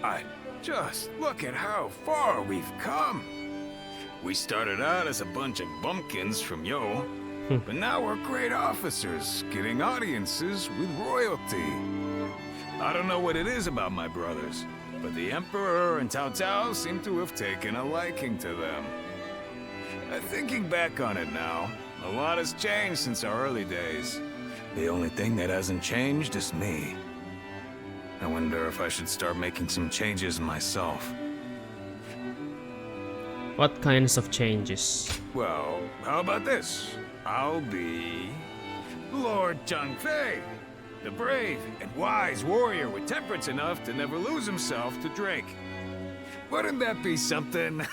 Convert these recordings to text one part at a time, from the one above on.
God! Just look at how far we've come. We started out as a bunch of bumpkins from Yo, but now we're great officers, getting audiences with royalty. I don't know what it is about my brothers, but the Emperor and Cao Cao seem to have taken a liking to them. Thinking back on it now, a lot has changed since our early days. The only thing that hasn't changed is me. I wonder if I should start making some changes myself. What kinds of changes? Well, how about this? I'll be Lord Zhang Fei, the brave and wise warrior with temperance enough to never lose himself to drink. Wouldn't that be something?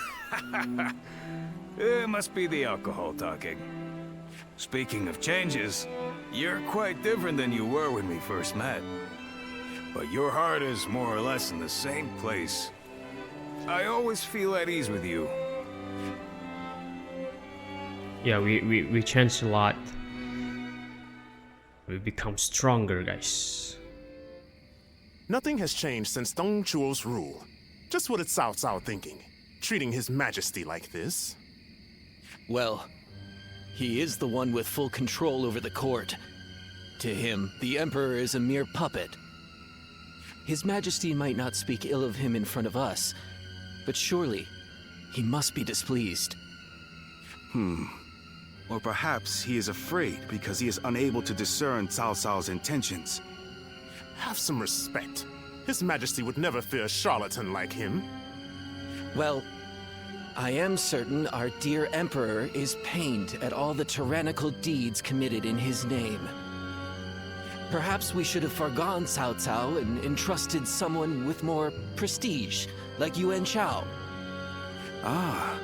It must be the alcohol talking. Speaking of changes, you're quite different than you were when we first met. But your heart is more or less in the same place. I always feel at ease with you. Yeah, we changed a lot. We become stronger, guys. Nothing has changed since Dong Zhuo's rule. Just what is Cao Cao thinking? Treating His Majesty like this? Well, he is the one with full control over the court. To him, the Emperor is a mere puppet. His Majesty might not speak ill of him in front of us, but surely he must be displeased. Or perhaps he is afraid because he is unable to discern Cao Cao's intentions. Have some respect. His Majesty would never fear a charlatan like him. Well, I am certain our dear Emperor is pained at all the tyrannical deeds committed in his name. Perhaps we should have forgone Cao Cao and entrusted someone with more prestige, like Yuan Shao. Ah,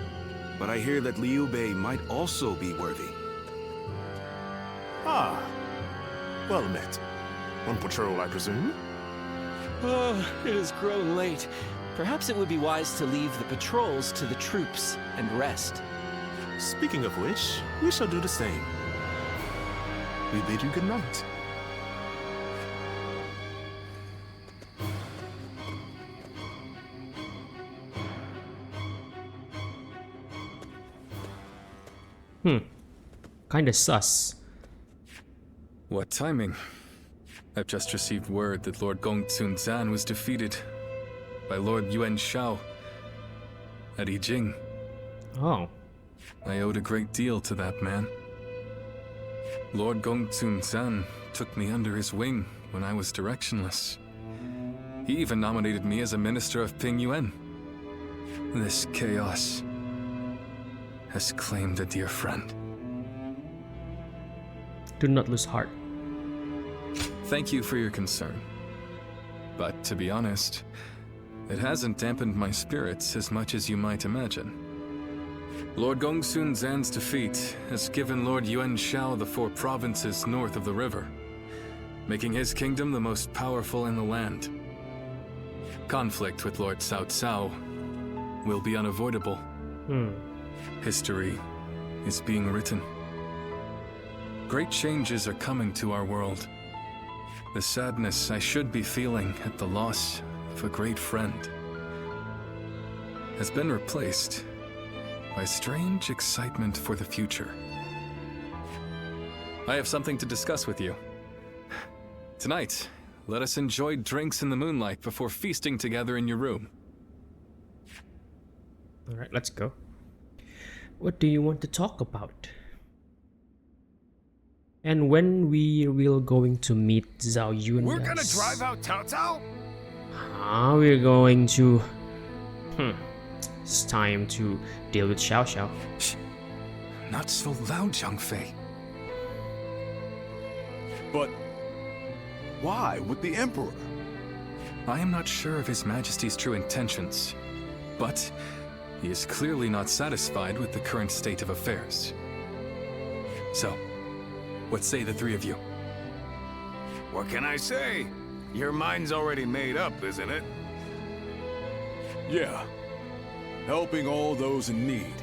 but I hear that Liu Bei might also be worthy. Ah, well met. On patrol, I presume? Oh, it has grown late. Perhaps it would be wise to leave the patrols to the troops and rest. Speaking of which, we shall do the same. We bid you good night. Kinda sus. What timing? I've just received word that Lord Gongsun Zan was defeated by Lord Yuan Shao at Yijing. Oh. I owed a great deal to that man. Lord Gongsun Zan took me under his wing when I was directionless. He even nominated me as a minister of Ping Yuan. This chaos has claimed a dear friend. Do not lose heart. Thank you for your concern. But to be honest, it hasn't dampened my spirits as much as you might imagine. Lord Gongsun Zan's defeat has given Lord Yuan Shao the 4 provinces north of the river, making his kingdom the most powerful in the land. Conflict with Lord Cao Cao will be unavoidable. History is being written. Great changes are coming to our world. The sadness I should be feeling at the loss of a great friend has been replaced by strange excitement for the future. I have something to discuss with you. Tonight, let us enjoy drinks in the moonlight before feasting together in your room. Alright, let's go. What do you want to talk about? And when we will going to meet Zhao Yun? We're gonna drive out Cao Cao? We're going to... It's time to deal with Xiao Xiao. Shh. Not so loud, Zhang Fei. But why with the Emperor? I am not sure of His Majesty's true intentions, but he is clearly not satisfied with the current state of affairs. So, what say the 3 of you? What can I say? Your mind's already made up, isn't it? Yeah. Helping all those in need.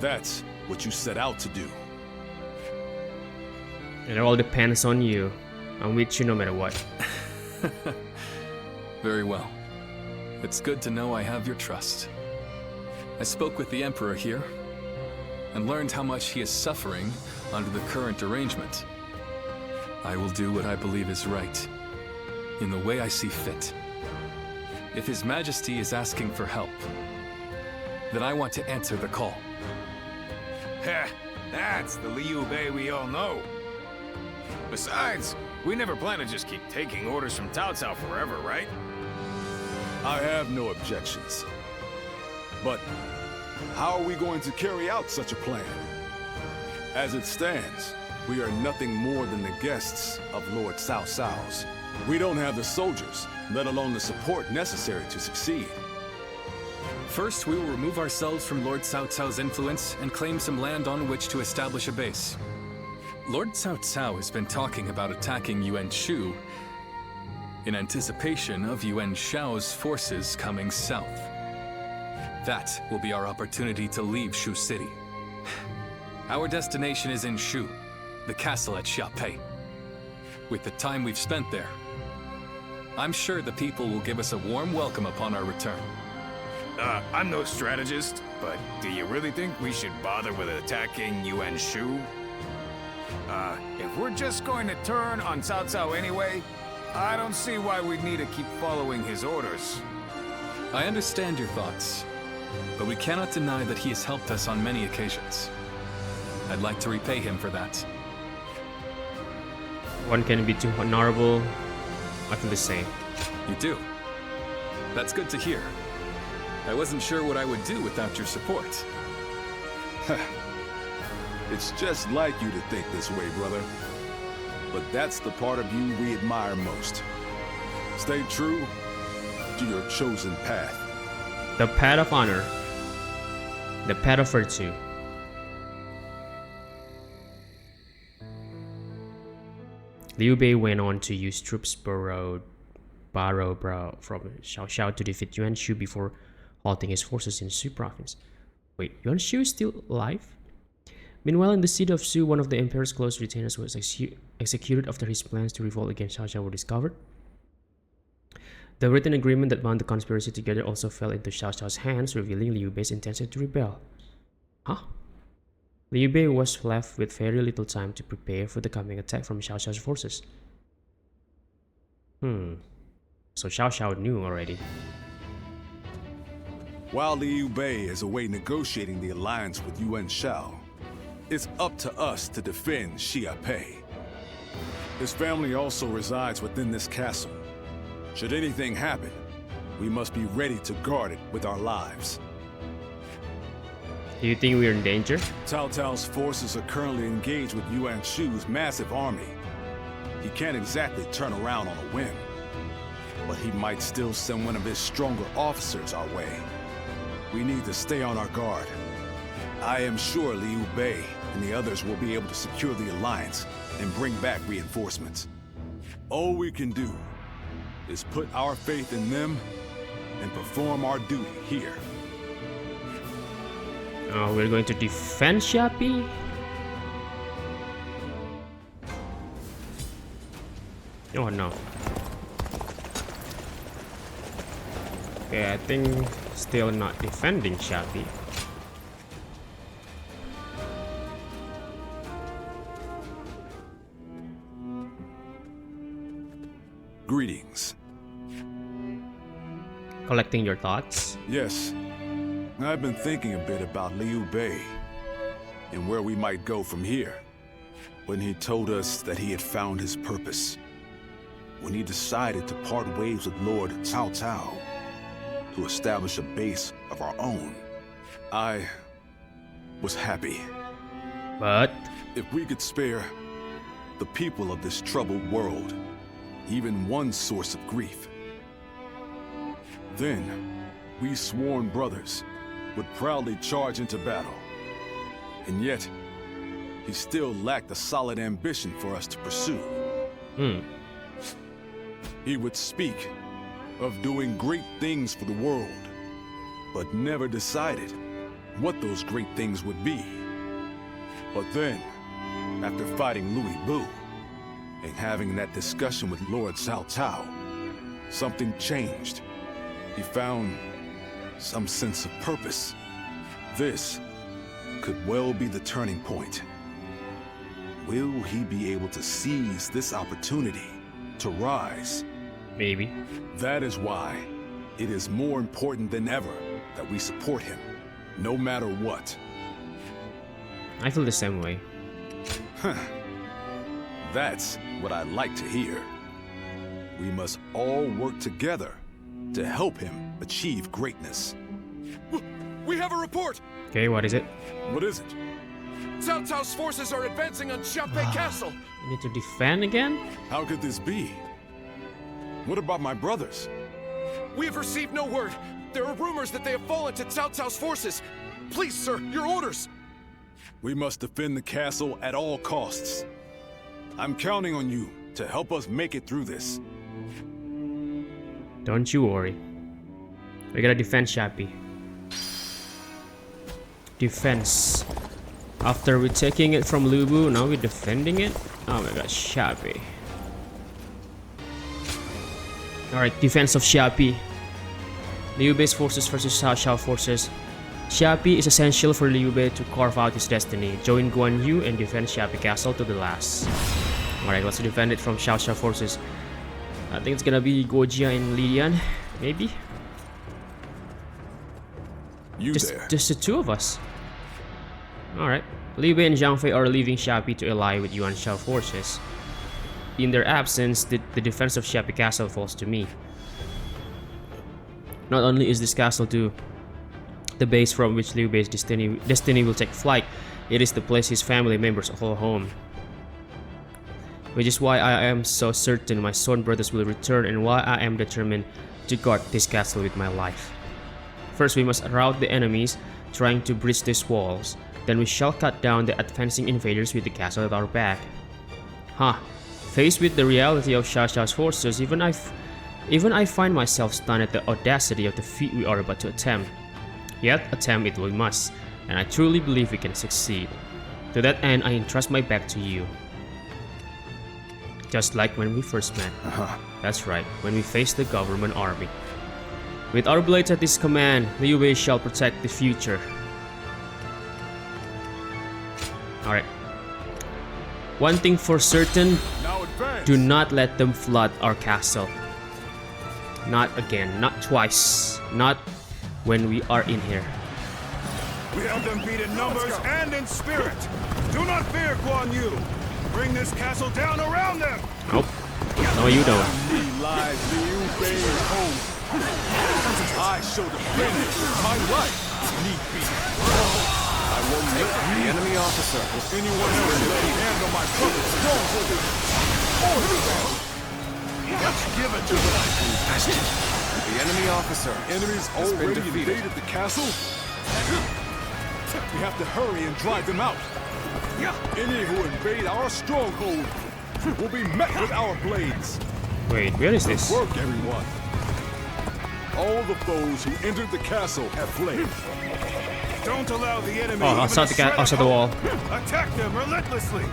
That's what you set out to do. It all depends on you. I'm with you no matter what. Very well. It's good to know I have your trust. I spoke with the Emperor here, and learned how much he is suffering under the current arrangement. I will do what I believe is right, in the way I see fit. If His Majesty is asking for help, then I want to answer the call. Heh, that's the Liu Bei we all know. Besides, we never plan to just keep taking orders from Cao Cao forever, right? I have no objections. But how are we going to carry out such a plan? As it stands, we are nothing more than the guests of Lord Cao Cao's. We don't have the soldiers, let alone the support necessary to succeed. First, we will remove ourselves from Lord Cao Cao's influence and claim some land on which to establish a base. Lord Cao Cao has been talking about attacking Yuan Shu in anticipation of Yuan Shao's forces coming south. That will be our opportunity to leave Shu City. Our destination is in Shu, the castle at Xiapei. With the time we've spent there, I'm sure the people will give us a warm welcome upon our return. I'm no strategist, but do you really think we should bother with attacking Yuan Shu? If we're just going to turn on Cao Cao anyway, I don't see why we'd need to keep following his orders. I understand your thoughts, but we cannot deny that he has helped us on many occasions. I'd like to repay him for that. One can be too honorable. I feel the same. You do? That's good to hear. I wasn't sure what I would do without your support. It's just like you to think this way, brother. But that's the part of you we admire most. Stay true to your chosen path. The path of honor. The path of virtue. Liu Bei went on to use troops borrowed from Xiao Xiao to defeat Yuan Shu before halting his forces in Shu province. Wait, Yuan Shu is still alive? Meanwhile, in the city of Shu, one of the emperor's close retainers was executed after his plans to revolt against Xiao Xiao were discovered. The written agreement that bound the conspiracy together also fell into Xiao Xiao's hands, revealing Liu Bei's intention to rebel. Huh? Liu Bei was left with very little time to prepare for the coming attack from Xiao Xiao's forces. So Xiao Xiao knew already. While Liu Bei is away negotiating the alliance with Yuan Shao, it's up to us to defend Xiapei. His family also resides within this castle. Should anything happen, we must be ready to guard it with our lives. Do you think we're in danger? Cao Cao's forces are currently engaged with Yuan Shu's massive army. He can't exactly turn around on a whim, but he might still send one of his stronger officers our way. We need to stay on our guard. I am sure Liu Bei and the others will be able to secure the alliance and bring back reinforcements. All we can do is put our faith in them and perform our duty here. We're going to defend Xiapei? Oh no. Okay, I think still not defending Xiapei. Greetings. Collecting your thoughts? Yes, I've been thinking a bit about Liu Bei and where we might go from here. When he told us that he had found his purpose, when he decided to part ways with Lord Cao Cao to establish a base of our own, I was happy. But If we could spare the people of this troubled world even one source of grief, then we sworn brothers would proudly charge into battle. And yet, he still lacked a solid ambition for us to pursue. He would speak of doing great things for the world, but never decided what those great things would be. But then, after fighting Louis Bu and having that discussion with Lord Cao Cao, something changed, He found some sense of purpose. This could well be the turning point. Will he be able to seize this opportunity to rise? Maybe. That is why it is more important than ever that we support him, no matter what. I feel the same way. That's what I like to hear. We must all work together to help him achieve greatness. We have a report! Okay, what is it? What is it? Cao Cao's forces are advancing on Xiaopei Castle! You need to defend again? How could this be? What about my brothers? We have received no word. There are rumors that they have fallen to Cao Cao's forces. Please, sir, your orders! We must defend the castle at all costs. I'm counting on you to help us make it through this. Don't you worry. We gotta defend Xiapi. Defense. After we're taking it from Lu Bu, now we're defending it? Oh my god, Xiapi. Alright, defense of Xiapi. Liu Bei's forces versus Cao Cao forces. Xiapi is essential for Liu Bei to carve out his destiny. Join Guan Yu and defend Xiapi Castle to the last. Alright, let's defend it from Cao Cao forces. I think it's gonna be Gojia and Li Yan, maybe? Just the two of us. Alright. Liu Bei and Zhang Fei are leaving Xiapi to ally with Yuan Shao forces. In their absence, the defense of Xiapi Castle falls to me. Not only is this castle the base from which Liu Bei's destiny will take flight, it is the place his family members call home. Which is why I am so certain my Song brothers will return and why I am determined to guard this castle with my life. First, we must rout the enemies trying to breach these walls. Then we shall cut down the advancing invaders with the castle at our back. Faced with the reality of Cao Cao's forces, even I find myself stunned at the audacity of the feat we are about to attempt. Yet, attempt it we must, and I truly believe we can succeed. To that end, I entrust my back to you. Just like when we first met. That's right, when we faced the government army. With our blades at his command, Liu Bei shall protect the future. Alright. One thing for certain, do not let them flood our castle. Not again, not twice, not when we are in here. We have them beat in numbers and in spirit. Do not fear, Guan Yu. Bring this castle down around them. Nope. No, you don't. I show the finish with my life. Need be. I won't let the enemy officer. If anyone else lay a hand on my brother's stronghold, Let's give it to them. The enemy officer. Enemies already invaded the castle. We have to hurry and drive them out. Any who invade our stronghold will be met with our blades. Wait, where is this? Work, everyone. All the foes who entered the castle have fled. Don't allow the enemy outside the wall. Attack them relentlessly.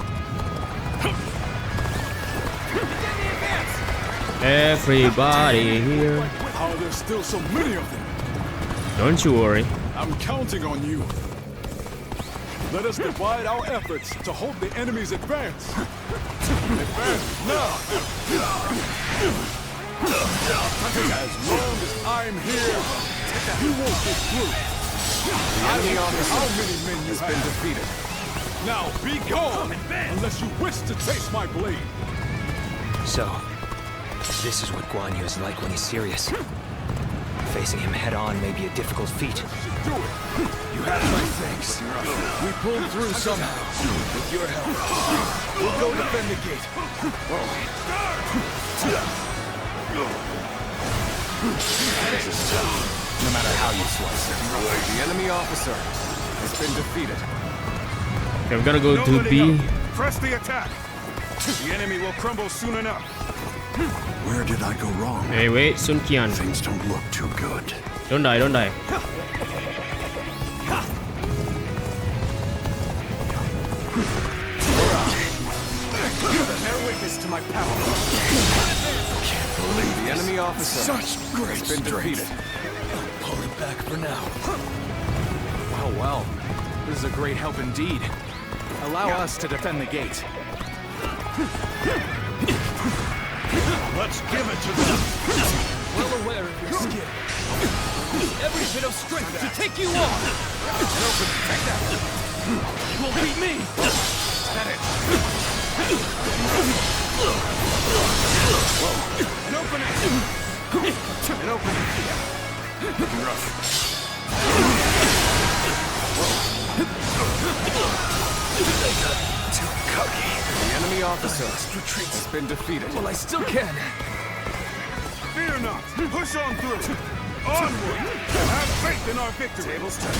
Everybody here. How are there still so many of them? Don't you worry. I'm counting on you. Let us divide our efforts to halt the enemy's advance. Advance now! As long as I'm here, you won't get through. I don't care how many men you have. Been defeated. Now be gone, unless you wish to taste my blade. So, this is what Guan Yu is like when he's serious. Facing him head-on may be a difficult feat. Do it. You have my thanks. We pulled through somehow. With your help. We'll go defend the gate. No matter how you slice it. The enemy officer has been defeated. Okay, we're gonna go to B. Press the attack. The enemy will crumble soon enough. Where did I go wrong? Hey, wait, Sun Qian. Things don't look too good. Don't die, don't die. Bear witness to my power. Can't believe the enemy officer Such great has been defeated. Pull it back for now. Oh well. This is a great help indeed. Allow us to defend the gate. Let's give it to them. Well aware of your skill. Every bit of strength to take you on. Take that. You won't beat me. That it. Whoa. An opening. An opening. Looking rough. Too cocky. The enemy officer has been defeated. Well, I still can. Fear not. Push on through. Onward. Have faith in our victory. Tables turn.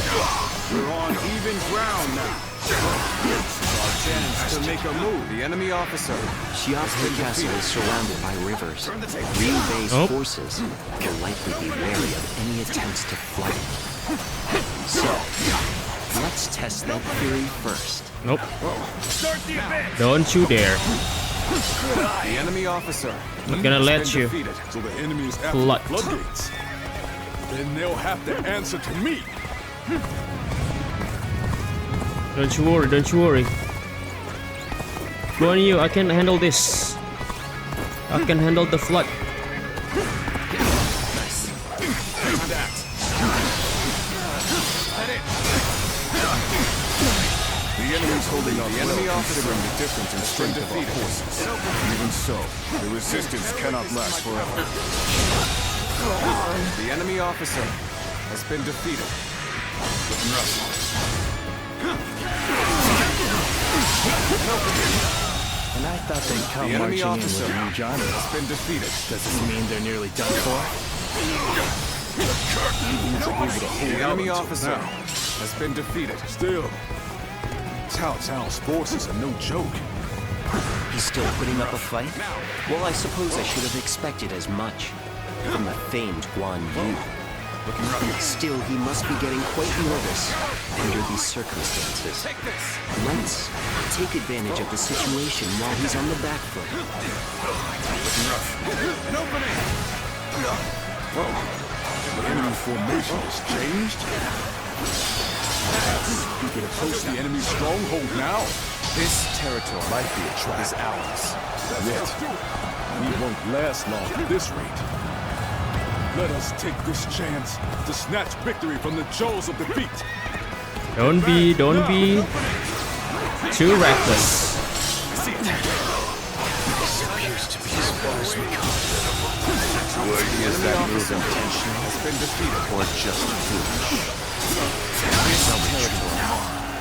We're on even ground now. It's our chance to make a move. The enemy officer Xiape Castle is surrounded by rivers. Liu Bei's forces will likely be wary of any attempts to flood it. So, let's test that theory first. Nope. Start the advance. Don't you dare. The enemy officer Not gonna has let been you. defeated. So the enemy is after Flood. the floodgates. Then they'll have to answer to me. Don't you worry, don't you worry. Go on you, I can handle this. I can handle the flood. The enemy's holding on. The enemy well, officer considering the difference in strength of our forces. Even so, the resistance cannot last forever. The enemy officer has been defeated. Looking rough. And I thought they'd come The enemy marching in officer with New Johnny. has been defeated. Does this mean they're nearly done for? The enemy officer has been defeated. Still, Cao Cao's forces are no joke. He's still putting up a fight? Well, I suppose I should have expected as much from the famed Guan Yu. Still, he must be getting quite nervous under these circumstances. Let's take advantage of the situation while he's on the back foot. An opening. The enemy formation has changed. We can approach the enemy's stronghold now. This territory might be a trap. Is ours. Yet, we won't last long at this rate. Let us take this chance to snatch victory from the jaws of defeat. Don't be too reckless. This appears to be as far as we come. The enemy officer has been defeated. Or just foolish.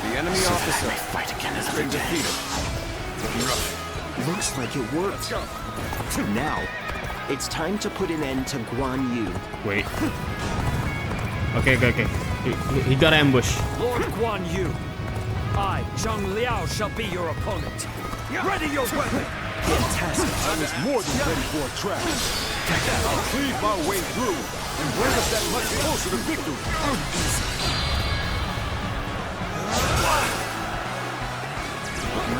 The enemy officer Fight again has been defeated. Looks like it worked. Now, it's time to put an end to Guan Yu. Wait. Okay. He got ambushed. Lord Guan Yu, I, Zhang Liao, shall be your opponent. Ready your weapon! Fantastic. I was more than ready for a trap. I'll cleave my way through and bring us that much closer to victory.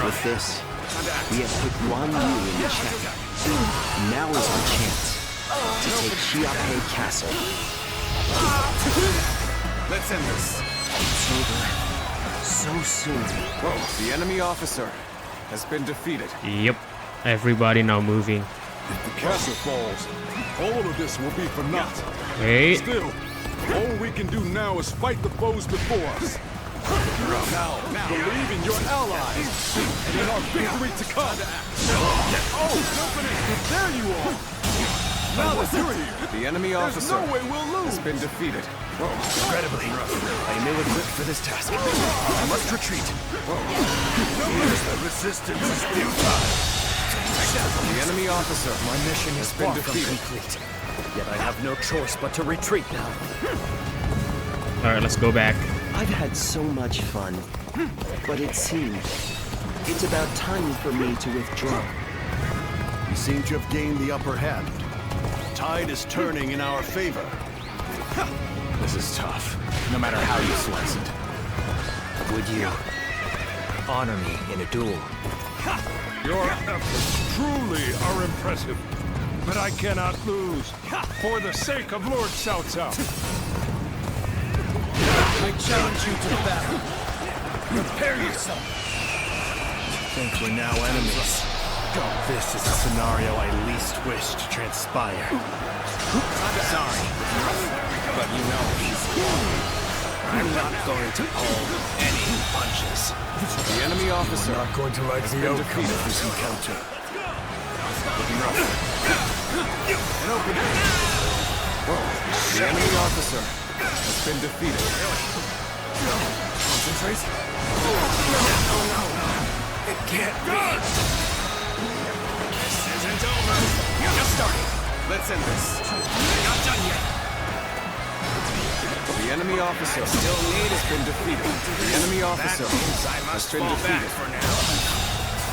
With this, we have put Guan Yu in check. Now is our chance to take Xiape Castle. Let's end this. It's over so soon. The enemy officer has been defeated. Yep. Everybody now moving. If the castle falls, all of this will be for naught. Wait. Still, all we can do now is fight the foes before us. Now, believe in your allies and in our victory to come. Oh, there you are. Now that you're here, The enemy there's officer no way we'll has lose. been defeated. Incredibly, I am ill-equipped for this task. I must retreat. The resistance is futile. The enemy officer My mission is been far from defeated. complete. Yet I have no choice but to retreat now. Alright, let's go back. I've had so much fun, but it seems it's about time for me to withdraw. We seem to have gained the upper hand. Tide is turning in our favor. This is tough, no matter how you slice it. Would you honor me in a duel? Your efforts truly are impressive. But I cannot lose. For the sake of Lord Cao Cao. I challenge you to battle. Prepare yourself. Think we're now enemies. This is a scenario I least wish to transpire. Sorry, but you know I'm not going to pull any punches. The enemy officer Not going to like the outcome of this encounter. looking rough. An opening. The enemy officer has been defeated. Concentrate. It can't be. This isn't over. Just starting. Let's end this. Not done yet. The enemy officer has been defeated. The enemy officer has been defeated. For now.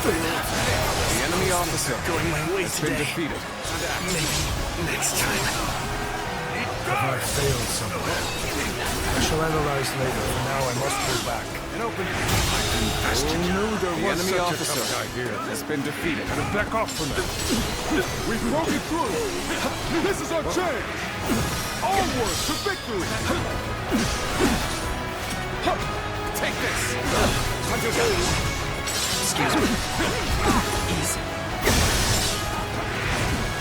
The enemy officer has been defeated. Maybe next time. Have I failed somewhere? I shall analyze later. For now, I must pull back. An opening. Who knew there The was enemy such officer a tough guy here? has been defeated. Gotta back off from that. We've broken through. This is our chance. Onward to victory. Take this. Excuse me. Easy.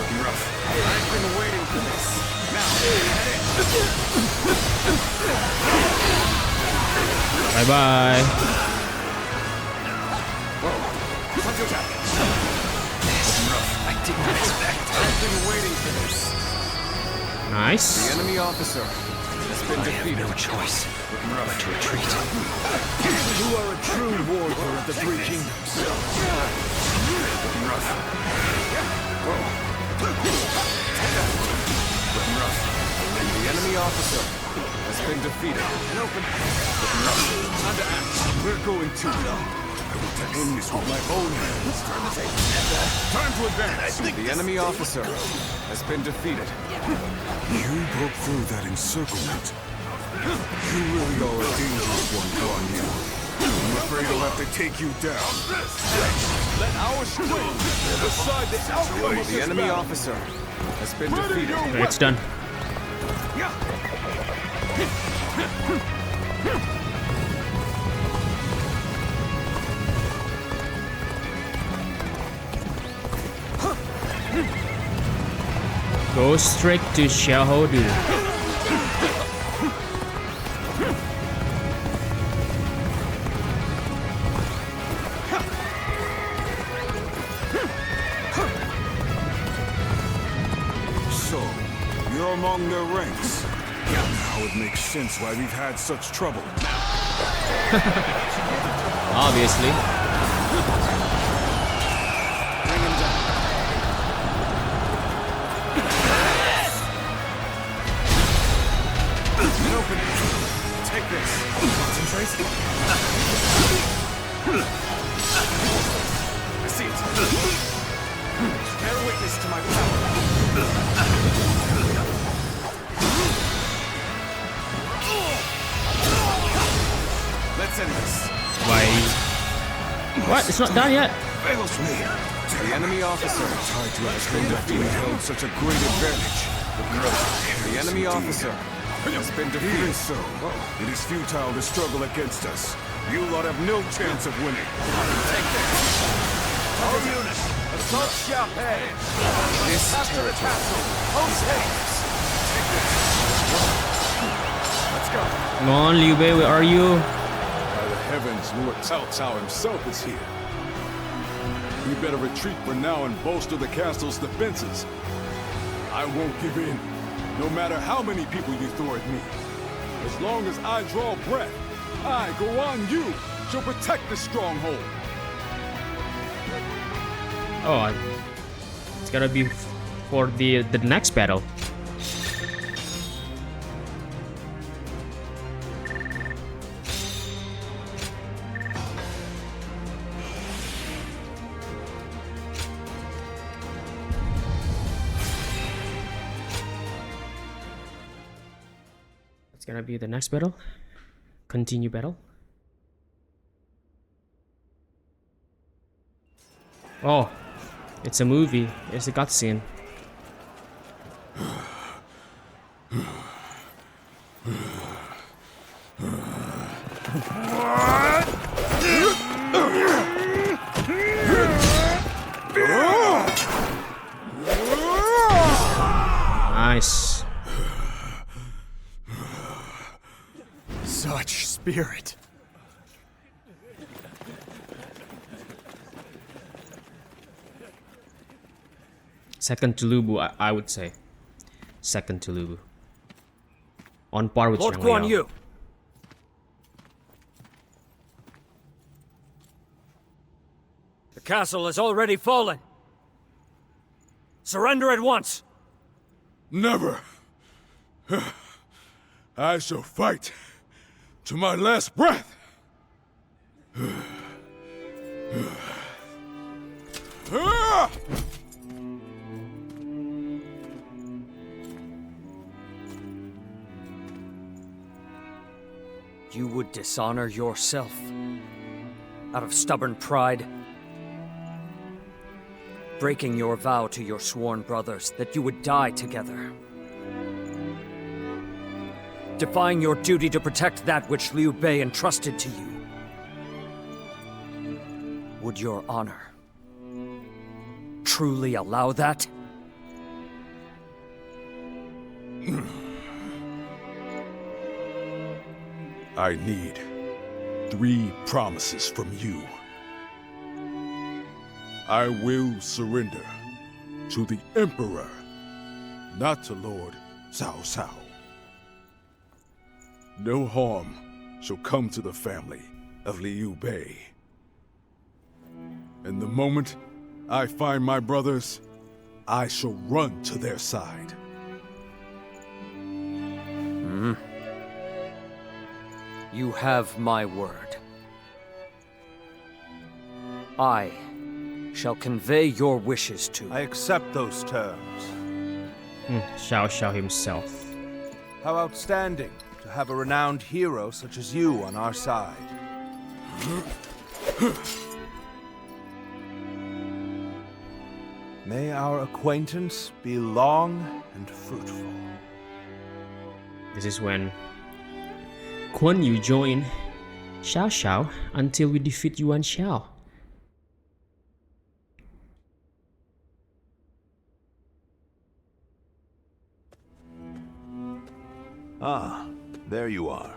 Looking rough. I've been waiting for this. Now, Bye bye. I did not expect. I've been waiting for this. The Nice. enemy officer has been I have defeated. no choice but to retreat. You are a true warrior of the Three Kingdoms. Looking rough. Looking rough. The enemy officer has been defeated. An open. Looking rough. Time to act. We're going to. I will end this with my own hands. Time to advance. The enemy officer has been defeated. You broke through that encirclement. You really are a dangerous one, Guan Yu. I'm afraid I'll have to take you down. Let our strength decide the outcome of The this enemy battle. officer has been defeated. It's done. Go straight to Xiaohodu. So, you're among their ranks. Now it makes sense why we've had such trouble. Obviously. Bring him down. An opening. Take this. Concentrate. I see it. Bear witness to my power. Let's end this. Why? What? It's not done yet. Fails me. The enemy officer has been defeated. Held such a great advantage. The enemy officer has been Even defeated. so, it is futile to struggle against us. You lot have no chance of winning. Our unit, assault Xiaopei. This After the castle, post haste. Let's go. Come on, Liu Bei, where are you? By the heavens, Lord Cao Cao himself is here. We better retreat for now and bolster the castle's defenses. I won't give in, no matter how many people you throw at me. As long as I draw breath, I, Guan Yu, shall protect the stronghold. Oh, it's gotta be for the next battle. It's gonna be the next battle. Continue battle. Oh, it's a movie. It's a cutscene. Nice. Such spirit. Second to Lu Bu, I would say. Second to Lu Bu. On par with Lord Zhang Guan Liao. Yu. The castle has already fallen. Surrender at once. Never. I shall fight to my last breath. You would dishonor yourself out of stubborn pride, breaking your vow to your sworn brothers that you would die together, defying your duty to protect that which Liu Bei entrusted to you. Would your honor truly allow that? I need 3 promises from you. I will surrender to the Emperor, not to Lord Cao Cao. No harm shall come to the family of Liu Bei. And the moment I find my brothers, I shall run to their side. You have my word. I shall convey your wishes to. I accept those terms. Xiao Xiao himself. How outstanding to have a renowned hero such as you on our side. May our acquaintance be long and fruitful. This is when Guan Yu joined Xiao Xiao until we defeat Yuan Xiao. Ah, there you are.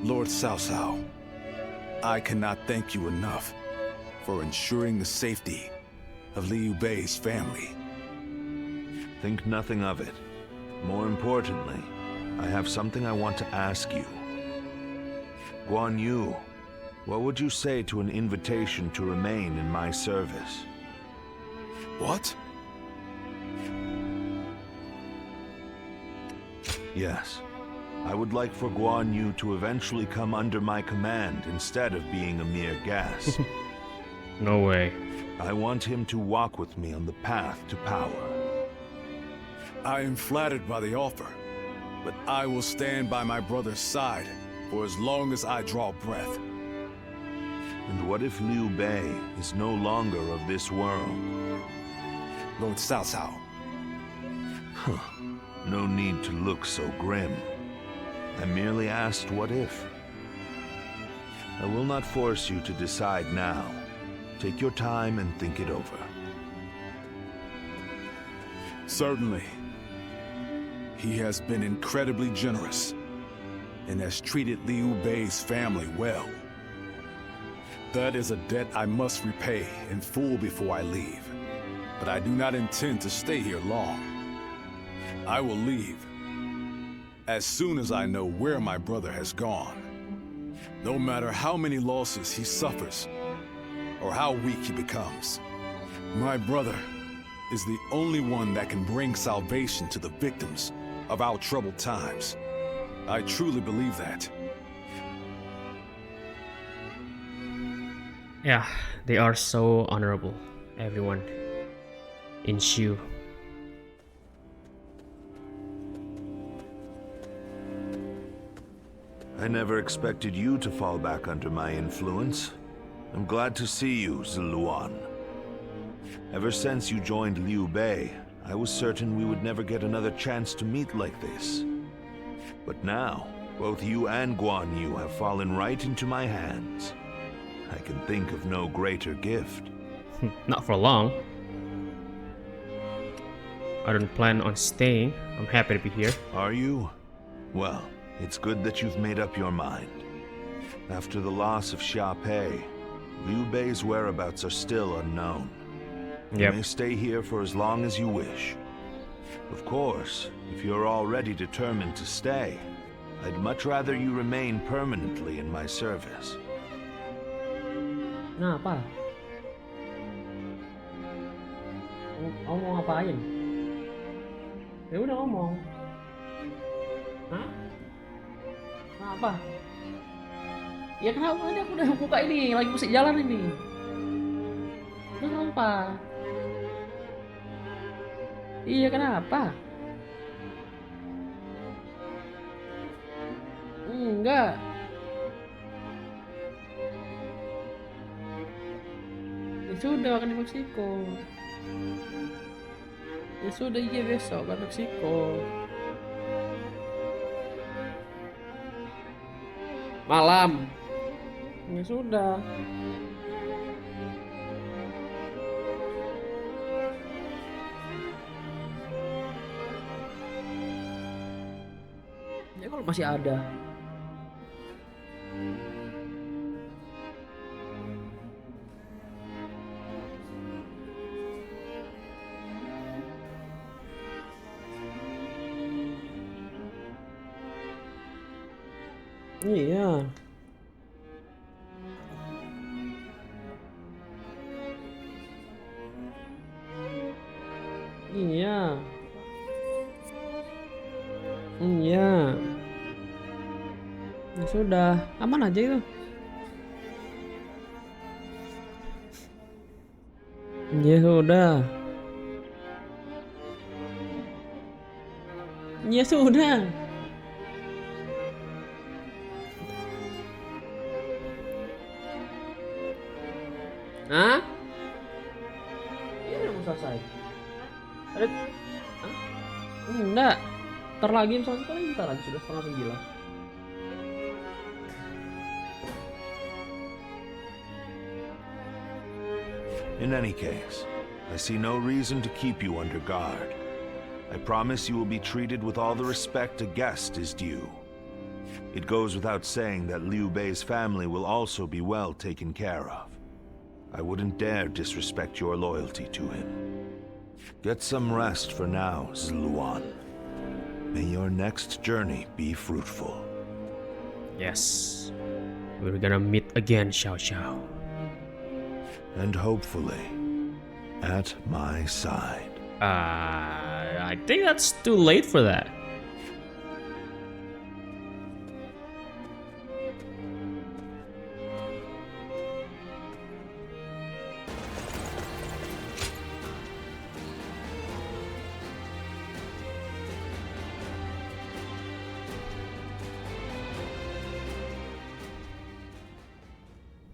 Lord Cao Cao, I cannot thank you enough for ensuring the safety of Liu Bei's family. Think nothing of it. More importantly, I have something I want to ask you. Guan Yu, what would you say to an invitation to remain in my service? What? Yes. I would like for Guan Yu to eventually come under my command instead of being a mere guest. No way. I want him to walk with me on the path to power. I am flattered by the offer, but I will stand by my brother's side for as long as I draw breath. And what if Liu Bei is no longer of this world? Lord Cao Cao. No need to look so grim. I merely asked what if. I will not force you to decide now. Take your time and think it over. Certainly. He has been incredibly generous and has treated Liu Bei's family well. That is a debt I must repay in full before I leave. But I do not intend to stay here long. I will leave as soon as I know where my brother has gone. No matter how many losses he suffers or how weak he becomes, my brother is the only one that can bring salvation to the victims of our troubled times. I truly believe that. Yeah, they are so honorable, everyone in Shu. I never expected you to fall back under my influence. I'm glad to see you, Ziluan. Ever since you joined Liu Bei, I was certain we would never get another chance to meet like this. But now, both you and Guan Yu have fallen right into my hands. I can think of no greater gift. Not for long. I don't plan on staying. I'm happy to be here. Are you? Well, it's good that you've made up your mind. After the loss of Xia Pei, Liu Bei's whereabouts are still unknown. You may stay here for as long as you wish. Of course, if you're already determined to stay, I'd much rather you remain permanently in my service. Nah, apa? Kamu mau ngapain? Ya udah ngomong. Hah? Kenapa? Ya kenapa? Ini aku udah buka ini, lagi musik jalan ini. Kenapa? Iya kenapa? Enggak. Ya sudah akan di Meksiko. Ya sudah iya besok ke Meksiko. Malam. Ya sudah. Ya kalau masih ada. Iya. Iya. Iya. Ya sudah, aman aja itu. Ya sudah. Ya sudah. Hah? Ini udah selesai. Ada? Hah? Enggak. Ntar lagi misalnya ntar lagi sudah 8:30. In any case, I see no reason to keep you under guard. I promise you will be treated with all the respect a guest is due. It goes without saying that Liu Bei's family will also be well taken care of. I wouldn't dare disrespect your loyalty to him. Get some rest for now, Ziluan. May your next journey be fruitful. Yes. We're gonna meet again, Xiao Xiao. And hopefully, at my side. I think that's too late for that.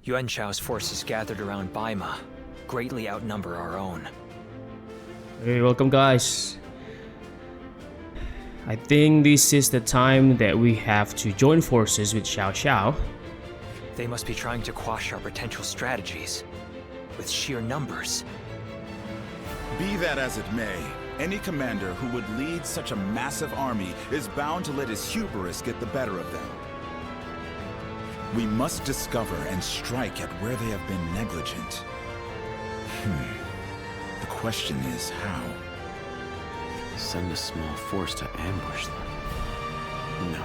Yuan Shao's forces gathered around Baima greatly outnumber our own. Hey, welcome guys. I think this is the time that we have to join forces with Xiao Xiao. They must be trying to quash our potential strategies with sheer numbers. Be that as it may, any commander who would lead such a massive army is bound to let his hubris get the better of them. We must discover and strike at where they have been negligent. The question is how? Send a small force to ambush them? No.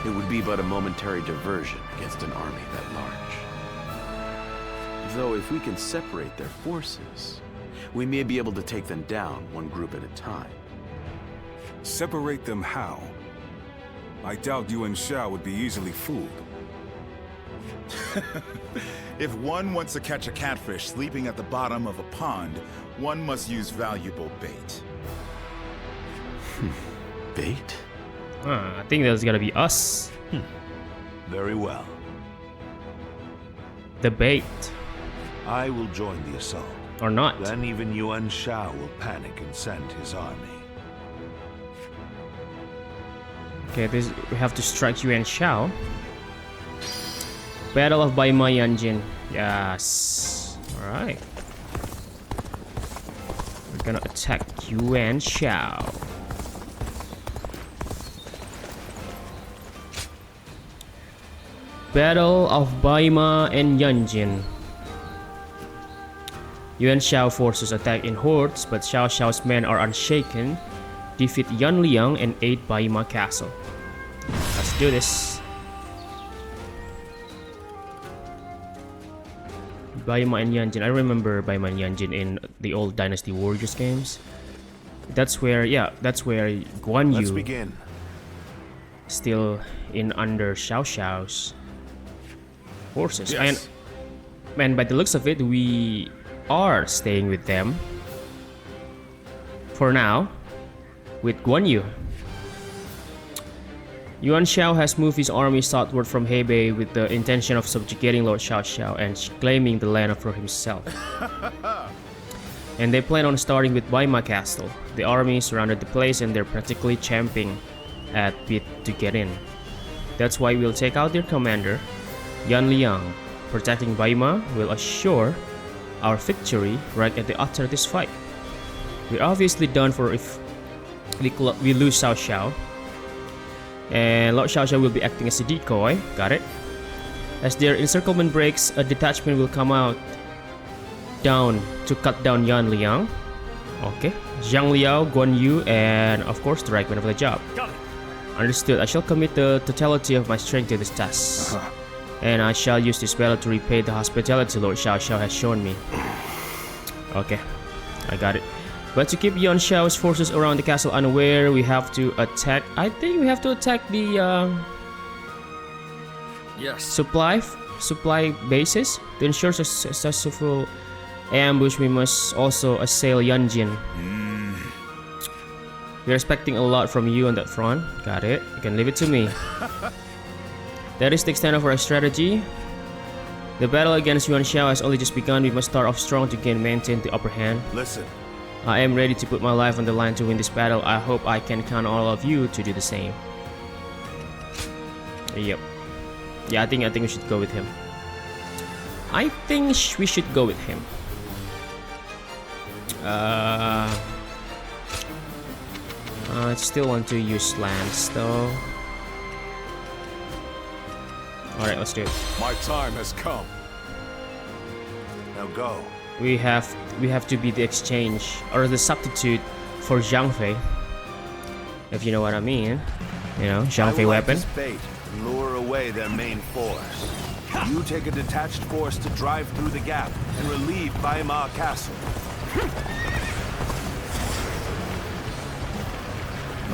It would be but a momentary diversion against an army that large. Though if we can separate their forces, we may be able to take them down one group at a time. Separate them how? I doubt Yuan Shao would be easily fooled. If one wants to catch a catfish sleeping at the bottom of a pond, one must use valuable bait. Bait? I think that's gotta be us. Very well. The bait. I will join the assault. Or not. Then even Yuan Shao will panic and send his army. Okay, we have to strike Yuan Shao. Battle of Baima Yanjin. Yes. Alright. We're gonna attack Yuan Shao. Battle of Baima and Yanjin. Yuan Shao forces attack in hordes, but Xiao Xiao's men are unshaken, defeat Yan Liang, and aid Baima Castle. Let's do this. Baima and Yanjin. I remember Baima and Yanjin in the old Dynasty Warriors games. That's where Guan Yu. Let's begin. Still in under Xiao Xiao's forces. Yes. And by the looks of it, we are staying with them for now with Guan Yu. Yuan Shao has moved his army southward from Hebei with the intention of subjugating Lord Xiao Xiao and claiming the land for himself. And they plan on starting with Baima Castle. The army surrounded the place and they're practically champing at bit to get in. That's why we'll take out their commander, Yan Liang. Protecting Baima will assure our victory right at the outset of this fight. We're obviously done for if we lose Xiao Xiao. And Lord Xiao Xiao will be acting as a decoy. Got it. As their encirclement breaks, a detachment will come out down to cut down Yan Liang. Okay. Zhang Liao, Guan Yu, and of course the right man of the job. Understood. I shall commit the totality of my strength to this task. And I shall use this battle to repay the hospitality Lord Xiao Xiao has shown me. Okay. I got it. But to keep Yuan Shao's forces around the castle unaware, we have to attack. I think we have to attack the supply bases. To ensure successful ambush, we must also assail Yanjin. We're expecting a lot from you on that front. Got it. You can leave it to me. That is the extent of our strategy. The battle against Yuan Shao has only just begun. We must start off strong to maintain the upper hand. Listen. I am ready to put my life on the line to win this battle. I hope I can count on all of you to do the same. Yep. Yeah, I think we should go with him. I think we should go with him. I still want to use lands though. Alright, let's do it. My time has come. Now go. We have to be the exchange or the substitute for Zhang Fei. If you know what I mean. You know, Zhang Fei weapon. Bait and lure away their main force. You take a detached force to drive through the gap and relieve Baima Castle.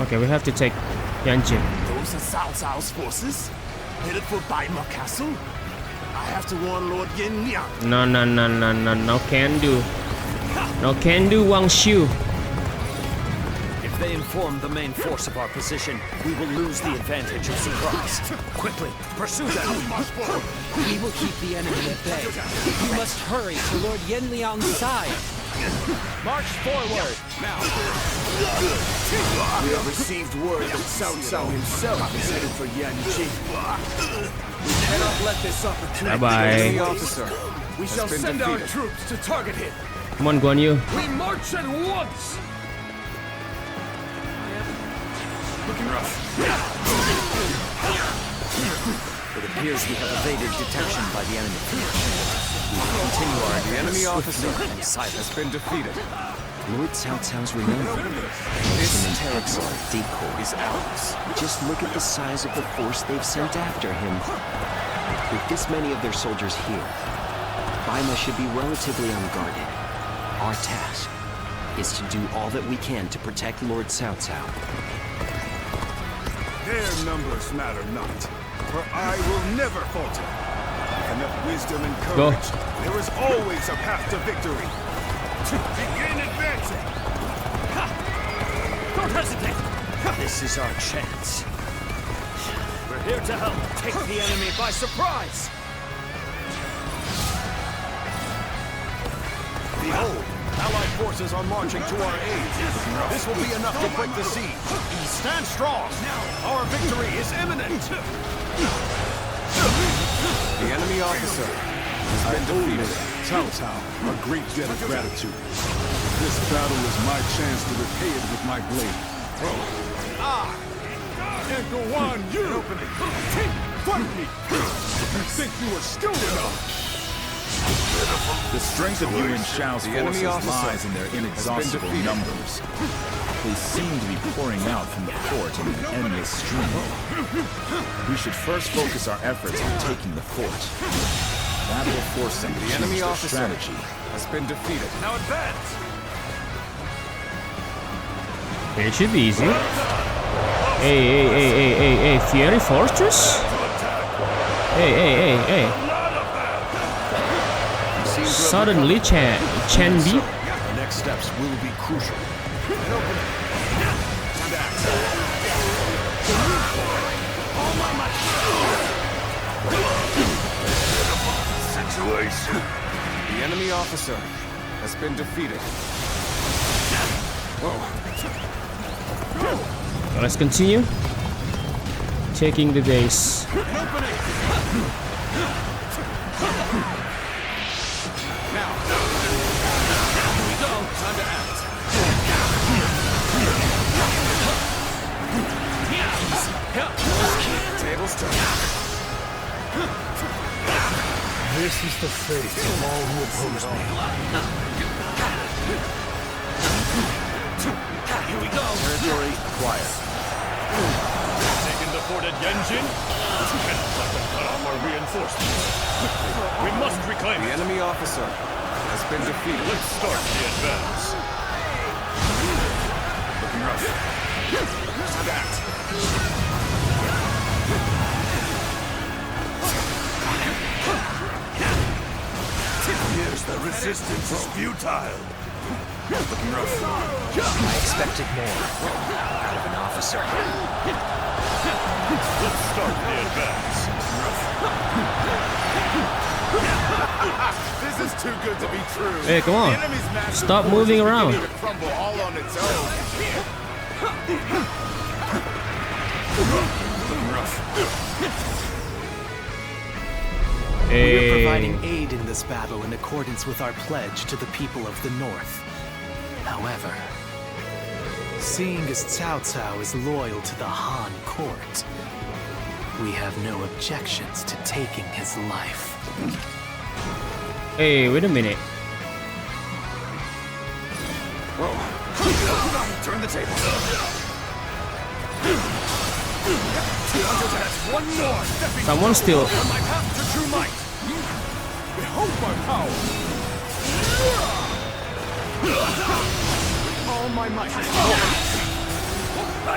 Okay, we have to take Yanjin. Those are Cao Cao's forces? Headed for Baima Castle? I have to warn Lord Yan Liang. No can do. No can do, Wang Xiu. If they inform the main force of our position, we will lose the advantage of surprise. Quickly, pursue them. We will keep the enemy at bay. You must hurry to Lord Yan Liang's side. March forward, now. We have received word that Cao Cao himself is headed for Yanjin. We cannot let this opportunity Bye-bye. Enemy officer. We shall send our troops to target him. Come on, Guan Yu. We march at once. Looking rough. It appears we have evaded detection by the enemy. We will continue our The enemy officer and silence. has been defeated. Lord Cao Cao's remaining. This Terexar decoy is ours. Just look at the size of the force they've sent after him. With this many of their soldiers here, Baima should be relatively unguarded. Our task is to do all that we can to protect Lord Cao Cao. Their numbers matter not, for I will never falter. With enough wisdom and courage, there is always a path to victory. Begin advancing! Don't hesitate! This is our chance. We're here to help take the enemy by surprise! Behold, Allied forces are marching to our aid. This will be enough to break the siege. Stand strong! Our victory is imminent! The enemy officer has been defeated. Cao Cao, a great debt of gratitude. This battle is my chance to repay it with my blade. And go on, you! Fight me! You think you are skilled enough? The strength of Yuan Shao's forces lies in their inexhaustible numbers. They seem to be pouring out from the fort in an endless stream. We should first focus our efforts on taking the fort. That will force them to change their strategy. Has been defeated. Now advance! It should be easy. Hey, Fiery Fortress? Hey. Suddenly, Chen Bi. The next steps will be crucial. Situation. The enemy officer has been defeated. Let's continue. Taking the base. This is the fate of all who oppose me. Here we go. Territory acquired. Taking the fort at Yenjin? Cannot let them cut off our reinforcements. We must reclaim The enemy officer has been defeated. Let's start the advance. Looking rough. Time to act. Here's the resistance is futile. Looking rough. I expected more out of an officer. Let's start the advance. This is too good to be true. Hey, come on. Stop moving around. To crumble all on its own. Looking rough. We're providing aid in this battle in accordance with our pledge to the people of the North. However, seeing as Cao Cao is loyal to the Han court, we have no objections to taking his life. Hey, wait a minute. Turn the table. One more. Someone still. On my path to true might. Behold my power. All my might.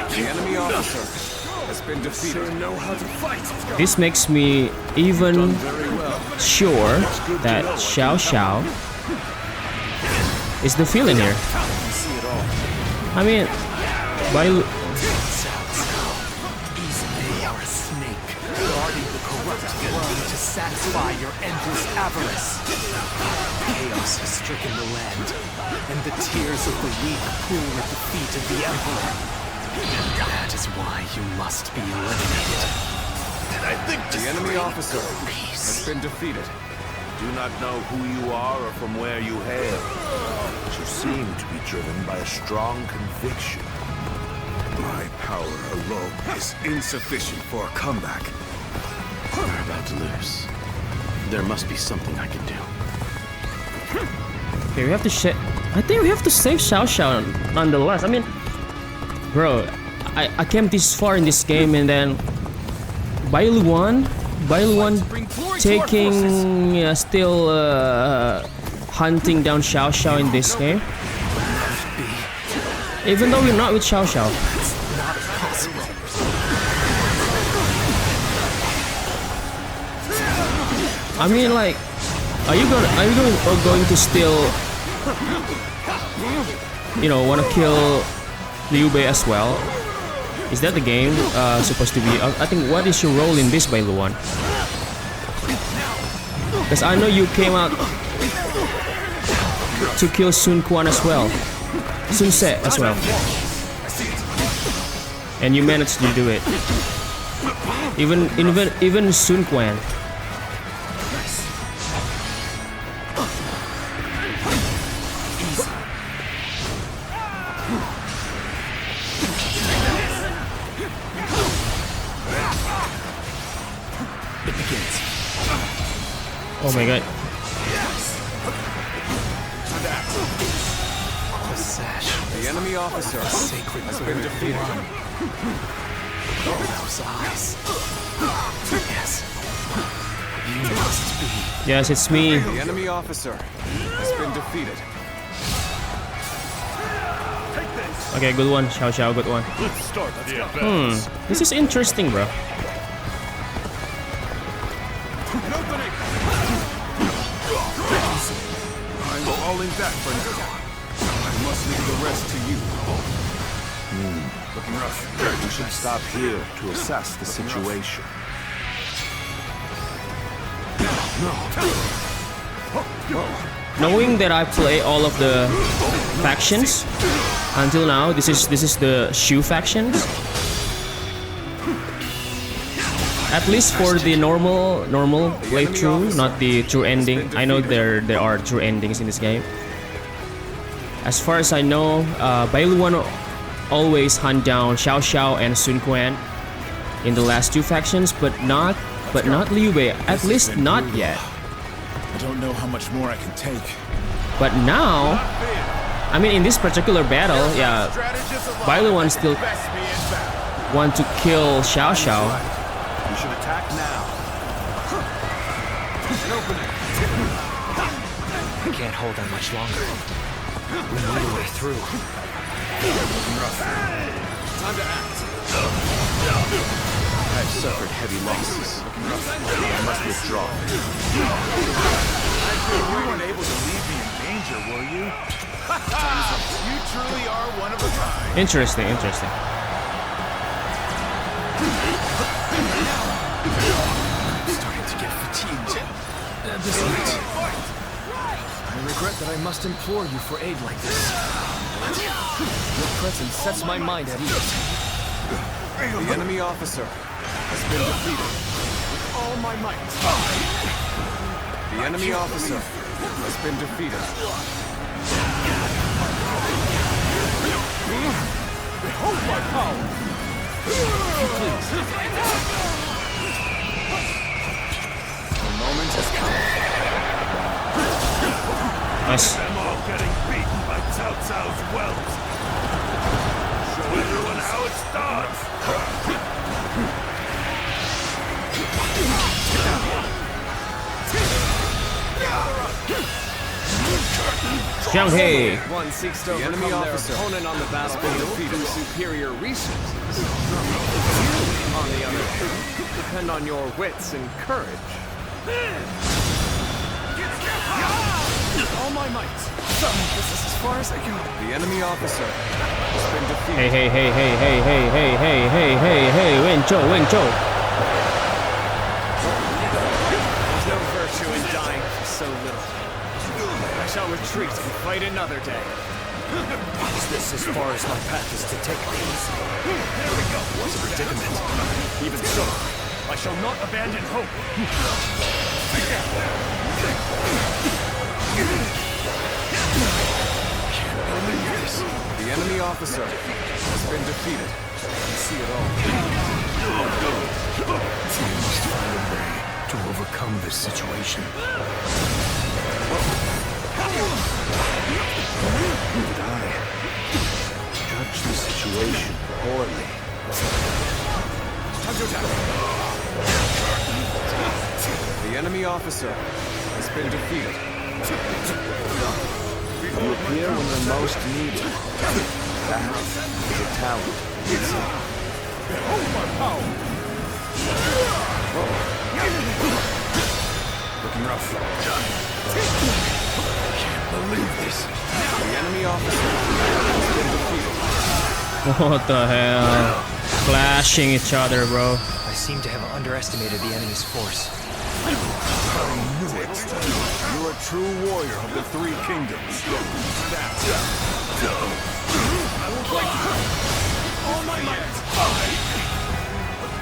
The enemy officer has been defeated. Sure know how to fight. This makes me even sure that Xiao Xiao is the villain here. I mean, by They are a snake, guarding the corrupt world to satisfy your endless avarice. Chaos has stricken the land, and the tears of the weak pool at the feet of the Emperor. That is why you must be eliminated. And I think the enemy officer has been defeated. Do not know who you are or from where you hail, but you seem to be driven by a strong conviction. My power alone is insufficient for a comeback. We're about to lose. There must be something I can do. okay, we have to I think we have to save Xiao Xiao nonetheless. I mean, bro, I came this far in this game and then Bailuan taking still hunting down Xiao Xiao in this game. Even though we're not with Xiao Xiao. I mean, like, are you going to still, you know, want to kill Liu Bei as well? Is that the game supposed to be? I think, what is your role in this, Bailuan? Because I know you came out to kill Sun Quan as well, Sun Ce as well, and you managed to do it. Even Sun Quan. Oh my god. The sash. The enemy officer Sacred has been defeated. Those eyes. Yes. You must be. Yes, it's me. The enemy officer has been defeated. Okay, good one. Xiao Xiao, good one. Let's start the advance. This is interesting, bro. I'm falling back for now. I must leave the rest to you. Looking rough. We should stop here to assess the situation. Knowing that I play all of the factions until now, this is the Shu factions. At least for the normal playthrough, not the true ending. I know there are true endings in this game. As far as I know, Bailuan always hunt down Xiao Xiao and Sun Quan in the last two factions, but not Liu Bei. At least not yet. I don't know how much more I can take. But now, I mean, in this particular battle, yeah, Bailuan still want to kill Xiao Xiao. We should attack now. I can't hold on much longer. We need a way through. Time to act. I've suffered heavy losses. I must withdraw. You weren't able to leave me in danger, were you? You truly are one of a kind. Interesting. I'm starting to get fatigued. This night. I regret that I must implore you for aid like this. But your presence sets my mind at ease. The enemy officer has been defeated. With all my might. The enemy officer has been defeated. Behold my power! Please. The moment has come. Nice. I'm all getting beaten by Cao Cao's wells. Show everyone how it's done! Xiang He. One seeks to overcome their opponent on the battlefield through superior resources. You, on the other hand, depend on your wits and courage. All my might. So, this is as far as I go. The enemy officer has been defeated. Hey, Wen Zhou. There's no virtue in dying for so little. I shall retreat and fight another day. Is this as far as my path is to take me? Here we go. What's a predicament? Even so, I shall not abandon hope. The enemy officer has been defeated. I see it all. We must find a way to overcome this situation. Did I judge the situation poorly? Time to attack. The enemy officer has been defeated. You appear when you're most needed. That is a talent. Behold my power! Looking rough. Can't believe this. The enemy officer has been defeated. What the hell? Clashing each other, bro. I seem to have underestimated the enemy's force. I knew it. You're a true warrior of the Three Kingdoms. I will fight you. All my might.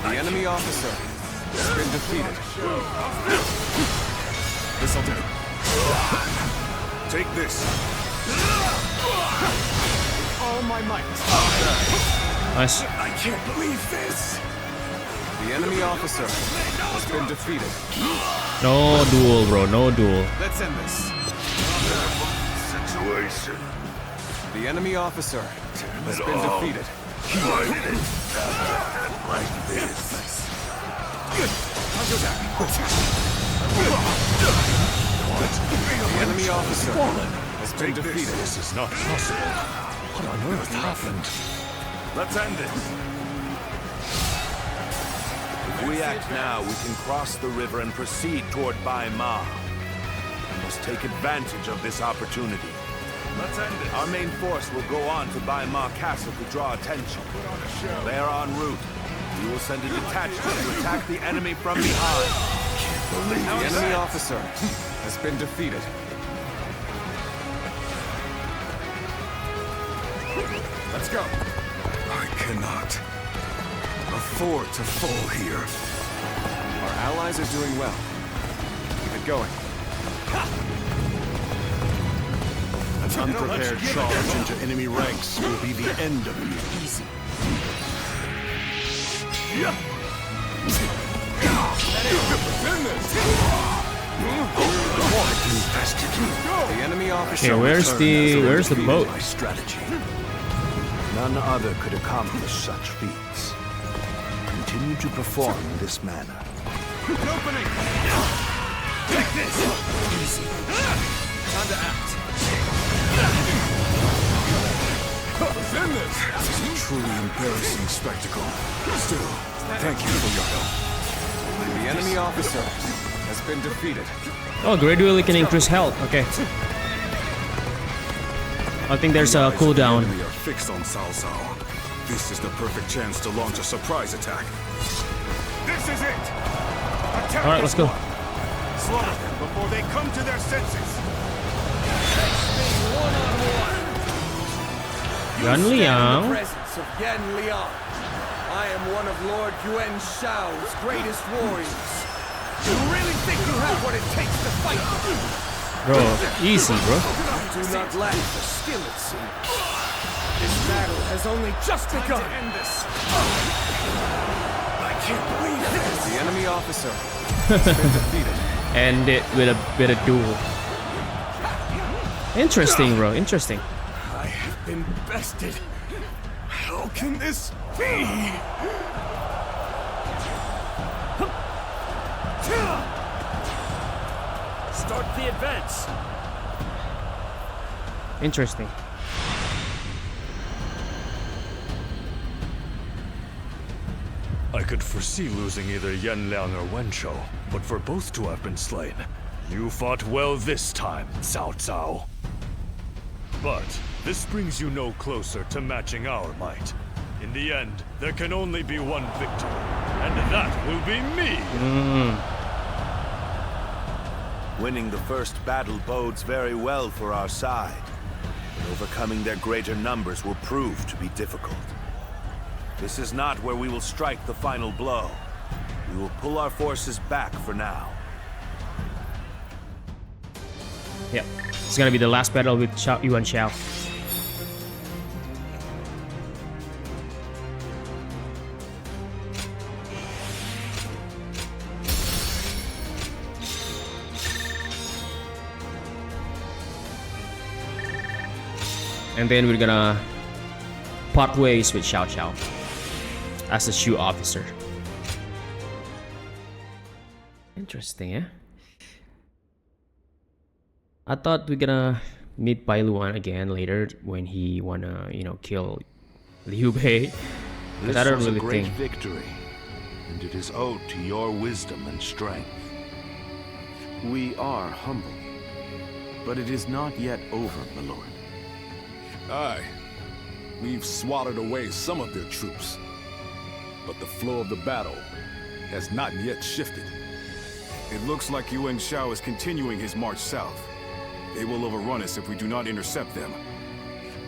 The enemy officer has been defeated. This'll do. Take this. All my might. Nice. I can't believe this. The enemy officer has been defeated. No duel, bro. No duel. Let's end this. Situation. The enemy officer has been defeated. Like this. The enemy officer has been defeated. This is not possible. What on earth happened? Let's end this. If we act now, we can cross the river and proceed toward Bai Ma. We must take advantage of this opportunity. Let's end it. Our main force will go on to Bai Ma Castle to draw attention. They are en route. We will send a detachment to attack the enemy from behind. The enemy officer has been defeated. Let's go. I cannot afford to fall here. Our allies are doing well. Keep it going. An unprepared charge into enemy ranks will be the end of you. Easy. The enemy officer. Okay, where's the boat? My strategy. None other could accomplish such feats. Continue to perform in this manner. An opening! Take this! Easy. Time to act. Send this! This is a truly embarrassing spectacle. Still, thank you for your help. The enemy officer has been defeated. Oh, gradually can increase health. Okay. I think there's a cooldown. We are fixed on Cao Cao. This is the perfect chance to launch a surprise attack. This is it! Attack. All right, let's go. Slaughter them before they come to their senses. Yan Liang. The presence of Yan Liang. I am one of Lord Yuan Shao's greatest warriors. You really think you have what it takes to fight? Bro, easy, bro. Do not lack the skill, it seems. This battle has only just begun. To end this. I can't believe this. The enemy officer has been defeated. End it with a duel. Interesting, bro. Interesting. I have been bested. How can this be? Start the advance. Interesting. I could foresee losing either Yan Liang or Wen Shou, but for both to have been slain, you fought well this time, Cao Cao. But this brings you no closer to matching our might. In the end, there can only be one victor, and that will be me! Winning the first battle bodes very well for our side, but overcoming their greater numbers will prove to be difficult. This is not where we will strike the final blow. We will pull our forces back for now. Yep. It's gonna be the last battle with Yuan Shao. And then we're gonna part ways with Xiao Xiao as a Shu officer. Interesting, eh? I thought we're gonna meet Bai Luan again later when he wanna, kill Liu Bei. But I don't This was really a great think. victory, and it is owed to your wisdom and strength. We are humble, but it is not yet over, my lord. Aye. We've swatted away some of their troops. But the flow of the battle has not yet shifted. It looks like Yuan Shao is continuing his march south. They will overrun us if we do not intercept them.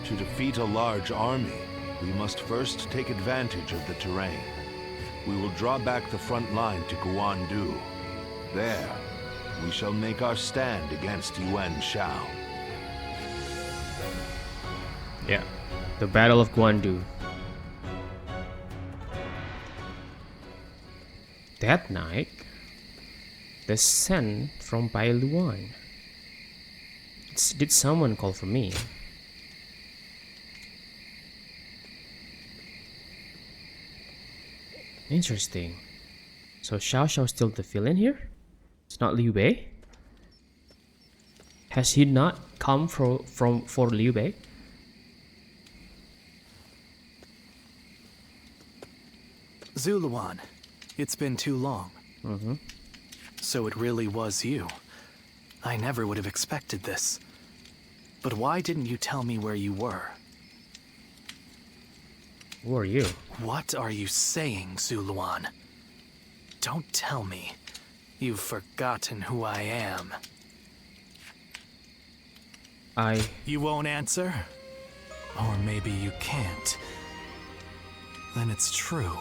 To defeat a large army, we must first take advantage of the terrain. We will draw back the front line to Guandu. There, we shall make our stand against Yuan Shao. Yeah, the Battle of Guandu. That night, the scent from Bai Luan. Did someone call for me? Interesting. So Xiao Xiao still the villain here? It's not Liu Bei? Has he not come for Liu Bei? Zuluan, it's been too long. So it really was you. I never would have expected this. But why didn't you tell me where you were? Who are you? What are you saying, Zuluan? Don't tell me you've forgotten who I am. You won't answer? Or maybe you can't. Then it's true.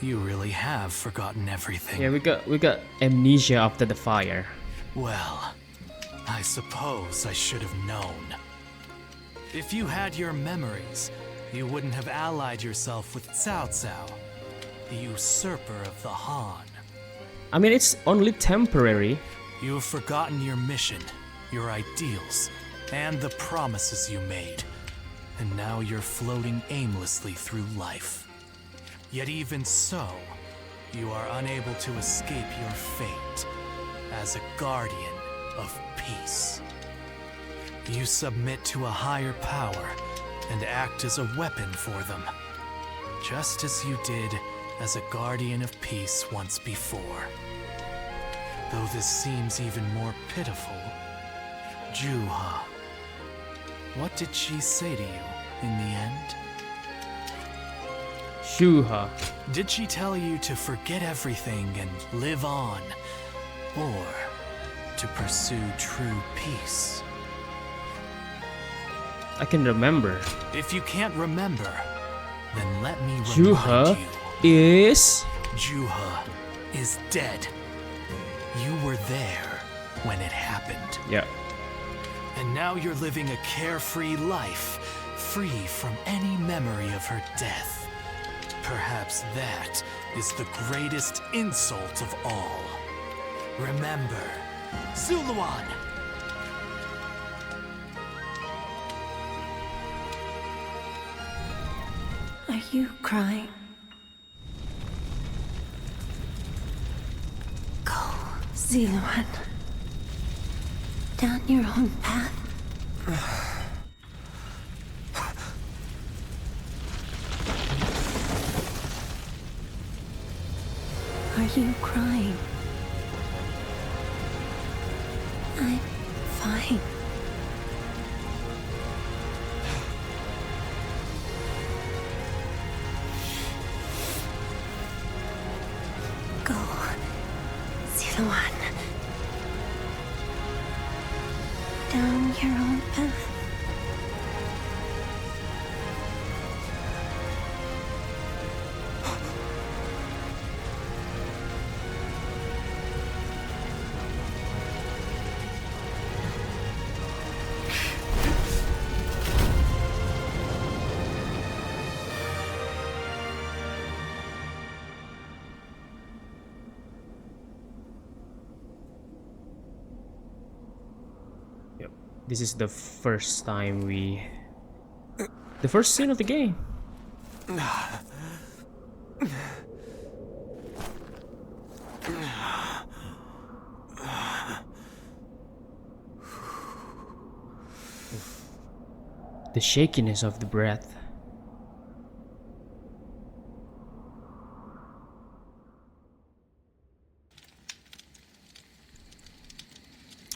You really have forgotten everything. Yeah, we got amnesia after the fire. Well, I suppose I should have known. If you had your memories, you wouldn't have allied yourself with Cao Cao, the usurper of the Han. I mean, it's only temporary. You have forgotten your mission, your ideals, and the promises you made. And now you're floating aimlessly through life. Yet even so, you are unable to escape your fate as a guardian of peace. You submit to a higher power and act as a weapon for them, just as you did as a guardian of peace once before. Though this seems even more pitiful, Juha, what did she say to you in the end? Juha. Did she tell you to forget everything and live on, or to pursue true peace? I can remember. If you can't remember, then let me remind Juha you. is... Juha is dead. You were there when it happened. Yeah. And now you're living a carefree life, free from any memory of her death. Perhaps that is the greatest insult of all. Remember, Zuluan! Are you crying? Go, Zuluan. Down your own path. Are you crying? I'm fine. Go, Zuluan. Down your own path. This is the first time the first scene of the game. The shakiness of the breath.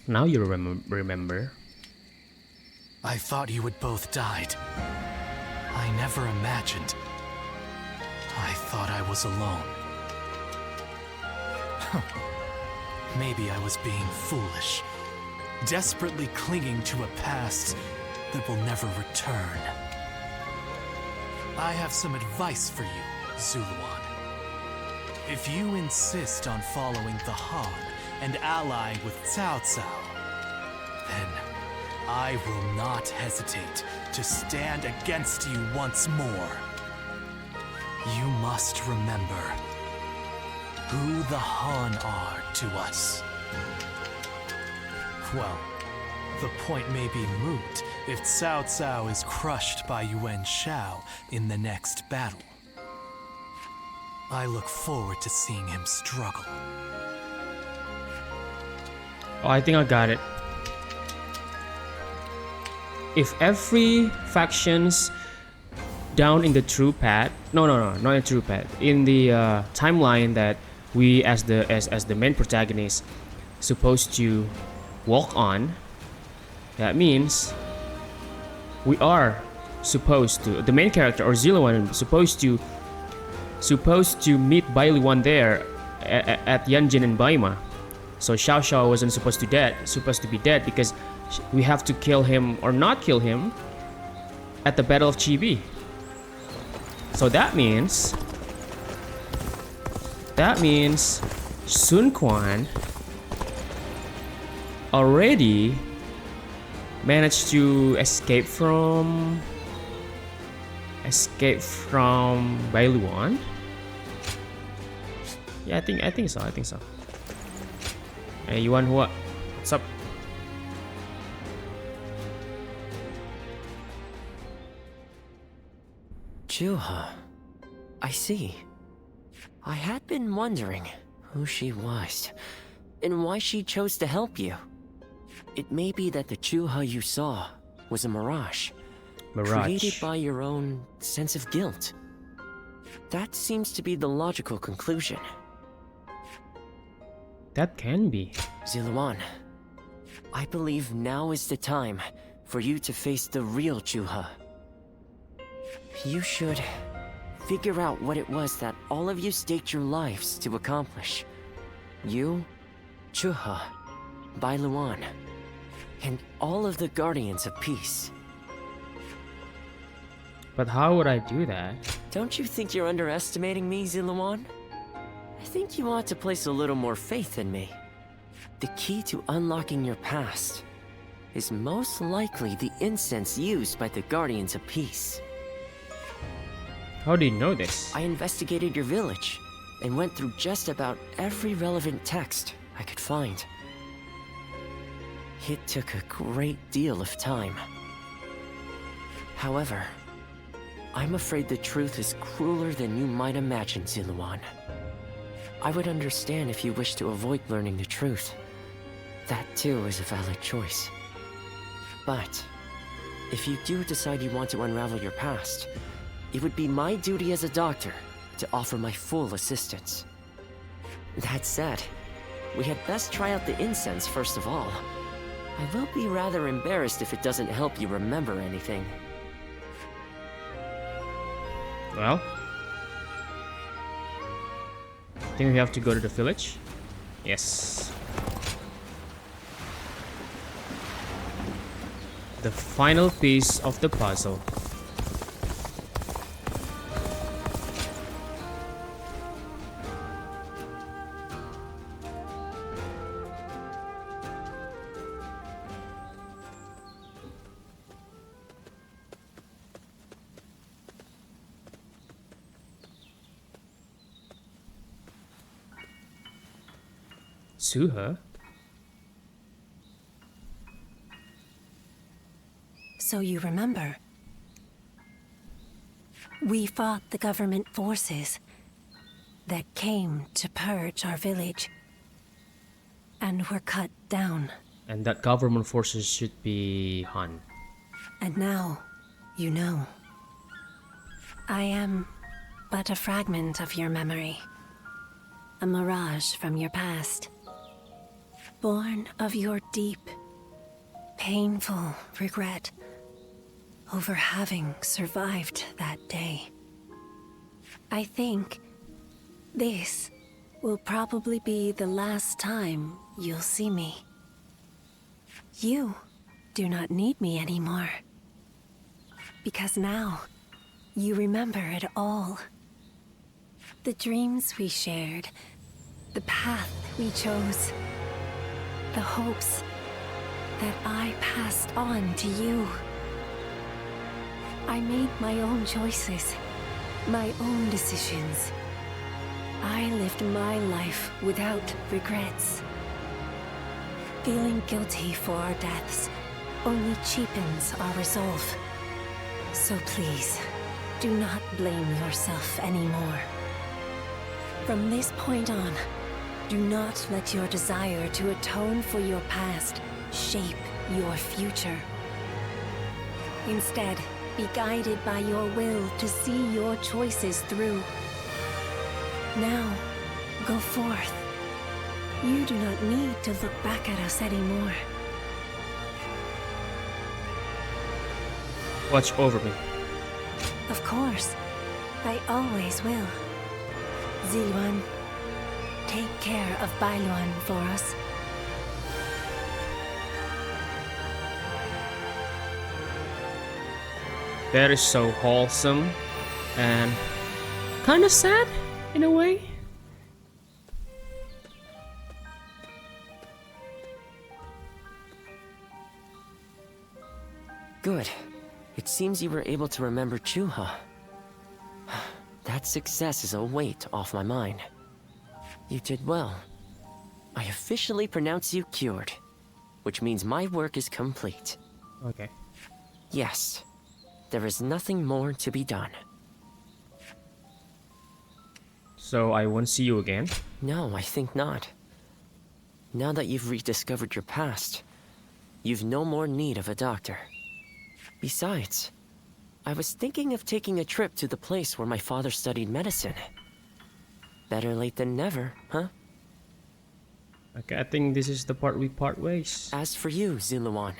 Now you remember. I thought you had both died. I never imagined. I thought I was alone. Maybe I was being foolish, desperately clinging to a past that will never return. I have some advice for you, Zuluan. If you insist on following the Han and allying with Cao Cao, then I will not hesitate to stand against you once more. You must remember, who the Han are to us. Well, the point may be moot if Cao Cao is crushed by Yuan Shao in the next battle. I look forward to seeing him struggle. Oh, I think I got it. If every factions down in the true path, no, not in true path, in the timeline that we as the main protagonist supposed to walk on, that means we are supposed to, the main character or Ziluan supposed to meet Bai Luan there at Yanjin and Baima. So Xiao Xiao wasn't supposed to be dead because we have to kill him or not kill him at the Battle of Chibi. So that means Sun Quan already managed to escape from Bai Luan. Yeah, I think so. Hey, Yuan Hua, what's up? Chuha. I see. I had been wondering who she was and why she chose to help you. It may be that the Chuha you saw was a mirage. Created by your own sense of guilt. That seems to be the logical conclusion. That can be. Ziluan, I believe now is the time for you to face the real Chuha. You should figure out what it was that all of you staked your lives to accomplish. You, Chuha, Bai Luan, and all of the Guardians of Peace. But how would I do that? Don't you think you're underestimating me, Ziluan? I think you ought to place a little more faith in me. The key to unlocking your past is most likely the incense used by the Guardians of Peace. How do you know this? I investigated your village and went through just about every relevant text I could find. It took a great deal of time. However, I'm afraid the truth is crueler than you might imagine, Ziluan. I would understand if you wish to avoid learning the truth. That too is a valid choice. But if you do decide you want to unravel your past, it would be my duty as a doctor to offer my full assistance. That said, we had best try out the incense first of all. I will be rather embarrassed if it doesn't help you remember anything. Well, I think we have to go to the village. Yes. The final piece of the puzzle. Suha? So you remember? We fought the government forces that came to purge our village and were cut down. And that government forces should be Han. And now, you know. I am but a fragment of your memory. A mirage from your past. Born of your deep, painful regret over having survived that day. I think this will probably be the last time you'll see me. You do not need me anymore. Because now, you remember it all. The dreams we shared, the path we chose, the hopes that I passed on to you. I made my own choices, my own decisions. I lived my life without regrets. Feeling guilty for our deaths only cheapens our resolve. So please, do not blame yourself anymore. From this point on, do not let your desire to atone for your past shape your future. Instead, be guided by your will to see your choices through. Now, go forth. You do not need to look back at us anymore. Watch over me. Of course. I always will. Ziluan, take care of Bailuan for us. That is so wholesome and kind of sad in a way. Good. It seems you were able to remember Chuha. That success is a weight off my mind. You did well. I officially pronounce you cured, which means my work is complete. Okay. Yes. There is nothing more to be done. So I won't see you again? No, I think not. Now that you've rediscovered your past, you've no more need of a doctor. Besides, I was thinking of taking a trip to the place where my father studied medicine. Better late than never, huh? Okay, I think this is the part we part ways. As for you, Ziluan,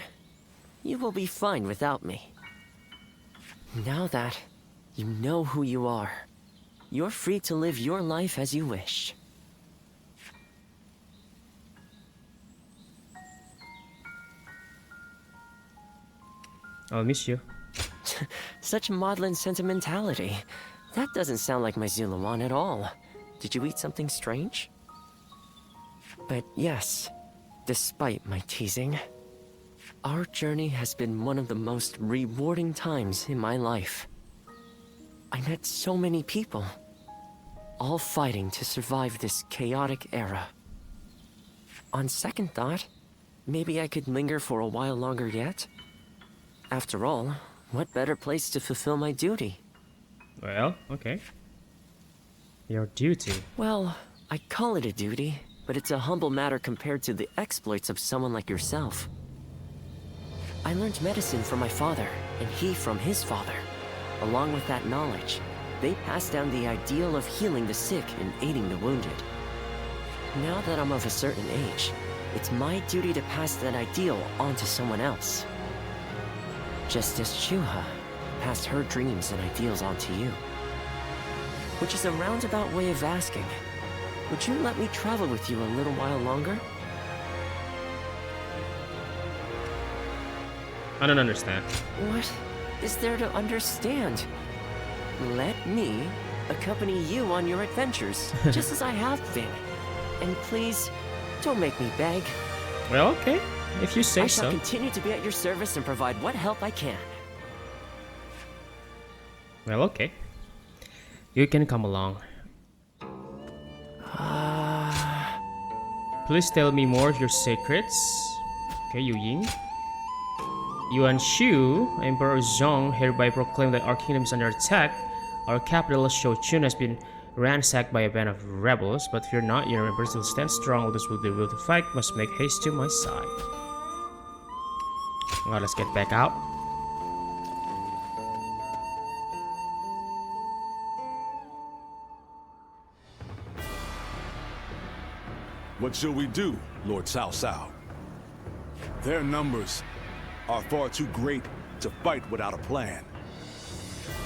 you will be fine without me. Now that you know who you are, you're free to live your life as you wish. I'll miss you. Such maudlin sentimentality. That doesn't sound like my Ziluan at all. Did you eat something strange? But yes, despite my teasing, our journey has been one of the most rewarding times in my life. I met so many people, all fighting to survive this chaotic era. On second thought, maybe I could linger for a while longer yet. After all, what better place to fulfill my duty? Well, okay. Your duty? Well, I call it a duty, but it's a humble matter compared to the exploits of someone like yourself. I learned medicine from my father, and he from his father. Along with that knowledge, they passed down the ideal of healing the sick and aiding the wounded. Now that I'm of a certain age, it's my duty to pass that ideal on to someone else. Just as Chuha passed her dreams and ideals on to you. Which is a roundabout way of asking, would you let me travel with you a little while longer? I don't understand. What is there to understand? Let me accompany you on your adventures, just as I have been. And please, don't make me beg. Well, okay. If you say so. I shall continue to be at your service and provide what help I can. Well, okay. You can come along. Please tell me more of your secrets. Okay, Yu Ying. Yuan Shu, Emperor Zhong, hereby proclaim that our kingdom is under attack. Our capital, Shouchun, has been ransacked by a band of rebels, but fear not, your members will stand strong. All those with the will to fight must make haste to my side. Well, let's get back out. What shall we do, Lord Cao Cao? Their numbers are far too great to fight without a plan.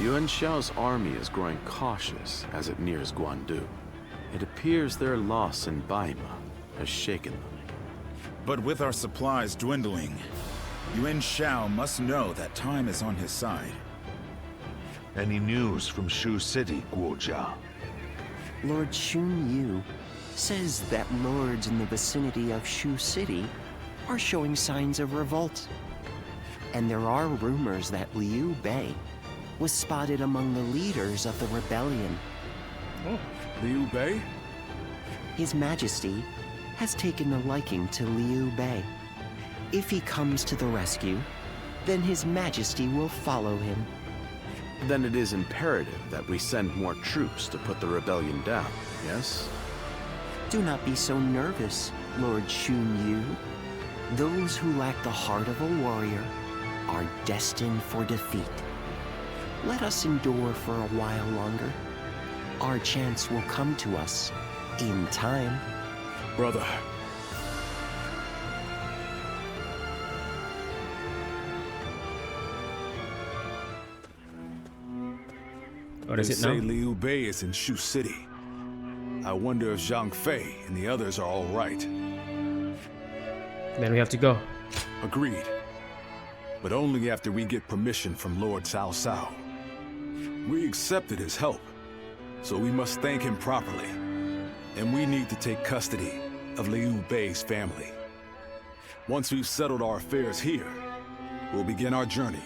Yuan Shao's army is growing cautious as it nears Guandu. It appears their loss in Baima has shaken them. But with our supplies dwindling, Yuan Shao must know that time is on his side. Any news from Shu City, Guojia? Lord Xun Yu says that lords in the vicinity of Shu City are showing signs of revolt. And there are rumors that Liu Bei was spotted among the leaders of the rebellion. Oh. Liu Bei? His Majesty has taken a liking to Liu Bei. If he comes to the rescue, then His Majesty will follow him. Then it is imperative that we send more troops to put the rebellion down, yes? Do not be so nervous, Lord Xun Yu. Those who lack the heart of a warrior are destined for defeat. Let us endure for a while longer. Our chance will come to us in time. Brother. What is They it say now? Liu Bei is in Shu City. I wonder if Zhang Fei and the others are all right. Then we have to go. Agreed. But only after we get permission from Lord Cao Cao. We accepted his help, so we must thank him properly. And we need to take custody of Liu Bei's family. Once we've settled our affairs here, we'll begin our journey.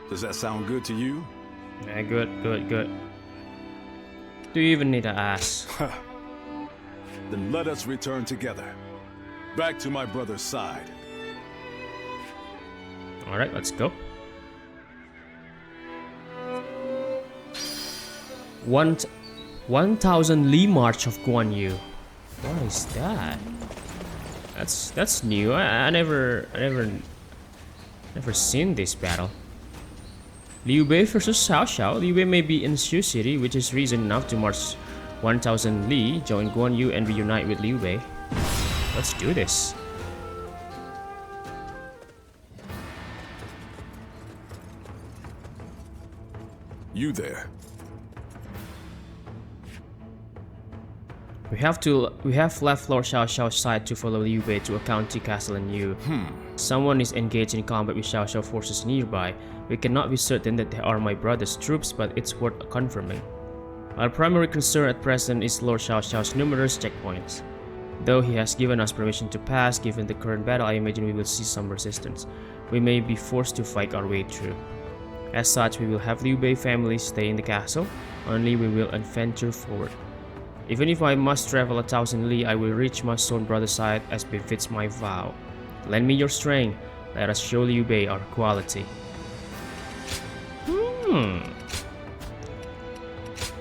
Does that sound good to you? Yeah, good. Do you even need to ask? Then let us return together. Back to my brother's side. Alright, let's go. 1,000 Li March of Guan Yu. What is that? That's new. I never seen this battle. Liu Bei versus Cao Cao. Liu Bei may be in Shu City, which is reason enough to march 1,000 Li, join Guan Yu, and reunite with Liu Bei. Let's do this. You there. We have left Lord Xiao Xiao's side to follow Liu Bei to a county castle in Yu. Someone is engaged in combat with Xiao Xiao forces nearby. We cannot be certain that they are my brother's troops, but it's worth confirming. Our primary concern at present is Lord Xiao Xiao's numerous checkpoints. Though he has given us permission to pass, given the current battle, I imagine we will see some resistance. We may be forced to fight our way through. As such, we will have Liu Bei family stay in the castle. Only we will adventure forward. Even if I must travel 1,000 li, I will reach my stone brother's side as befits my vow. Lend me your strength. Let us show Liu Bei our quality.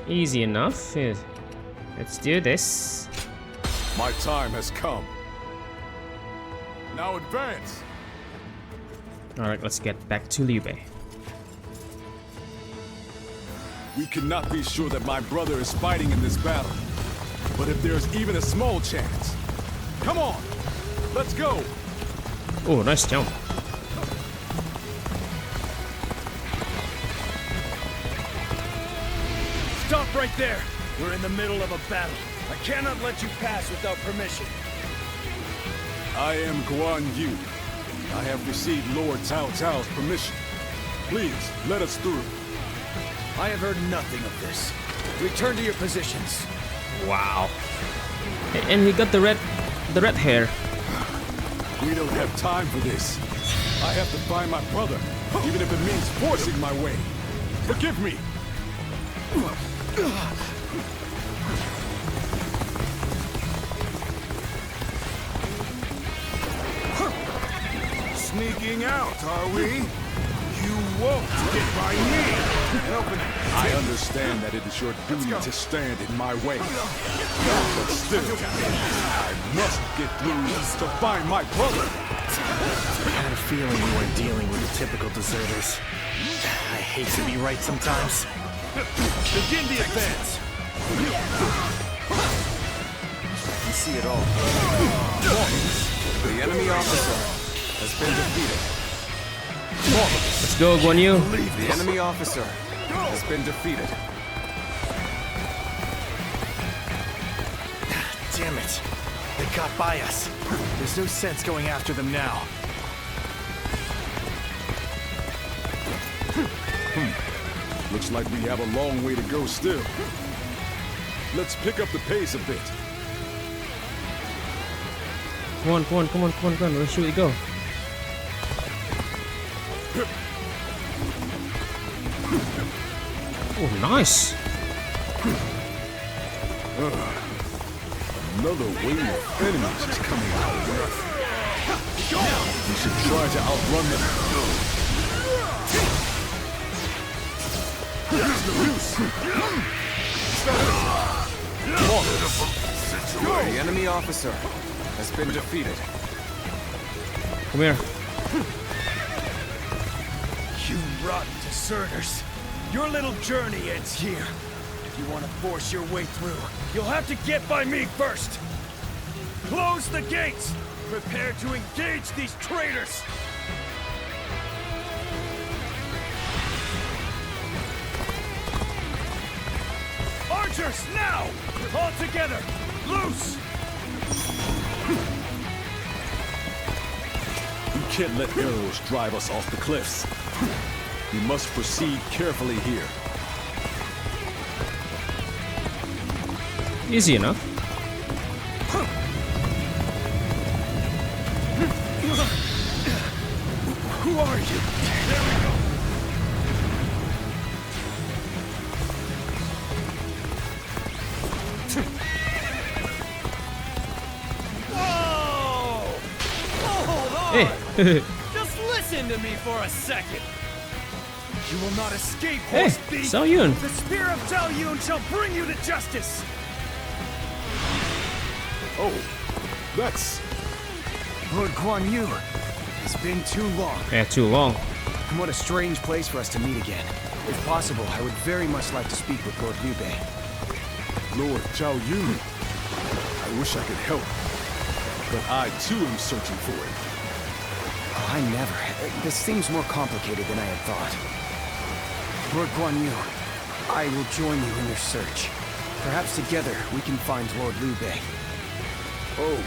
Easy enough. Let's do this. My time has come. Now advance. Alright, let's get back to Liu Bei. We cannot be sure that my brother is fighting in this battle. But if there's even a small chance, come on, let's go. Oh, nice jump. Stop right there. We're in the middle of a battle. I cannot let you pass without permission. I am Guan Yu. I have received Lord Cao Cao's permission. Please, let us through. I have heard nothing of this. Return to your positions. Wow. And he got the red hair. We don't have time for this. I have to find my brother, even if it means forcing my way. Forgive me. Sneaking out, are we? You won't get by me! I understand that it is your duty to stand in my way. But still, I must get through to find my brother! I had a feeling you weren't dealing with the typical deserters. I hate to be right sometimes. Begin the advance! I can see it all. The enemy officer has been defeated. Let's go, Guan Yu. The enemy officer has been defeated. Damn it. They got by us. There's no sense going after them now. Looks like we have a long way to go still. Let's pick up the pace a bit. Come on. Where should we go? Oh, nice. Another wave of enemies is coming our way. We should try to outrun them. The enemy officer has been defeated. Come here. You rotten deserters. Your little journey ends here. If you want to force your way through, you'll have to get by me first. Close the gates! Prepare to engage these traitors! Archers, now! All together! Loose! We can't let arrows drive us off the cliffs. We must proceed carefully here. Easy enough. Who are you? There we go. Whoa! Hold on! Hey. Just listen to me for a second. You will not escape, Hey, horse thief! Zhao Yun. The spear of Zhao Yun shall bring you to justice! Oh, that's... Lord Guan Yu, it's been too long. Yeah, too long. And what a strange place for us to meet again. If possible, I would very much like to speak with Lord Liu Bei. Lord Zhao Yun. I wish I could help, but I too am searching for it. Oh, I never. This seems more complicated than I had thought. Lord Guan Yu, I will join you in your search. Perhaps together we can find Lord Liu Bei. Oh,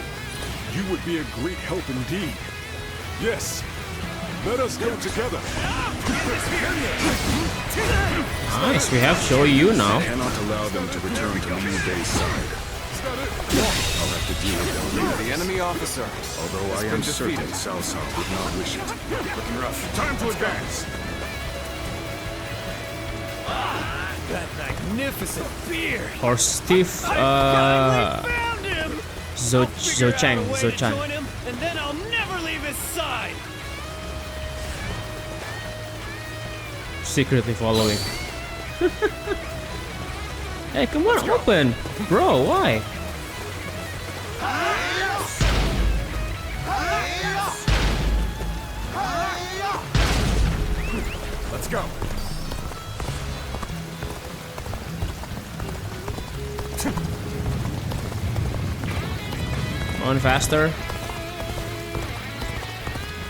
you would be a great help indeed. Yes, let us go together. Nice, we have Zhao Yun now. I cannot allow them to return to Liu Bei's side. I'll have to deal with them. The enemy officer. Although I am certain Cao Cao would not wish it. Looking rough. Time to advance. That magnificent beard! Horse thief, Zhou Chang. Join him, and then I'll never leave his side! Secretly following. Hey, come on, open! Bro, why? Let's go. On faster.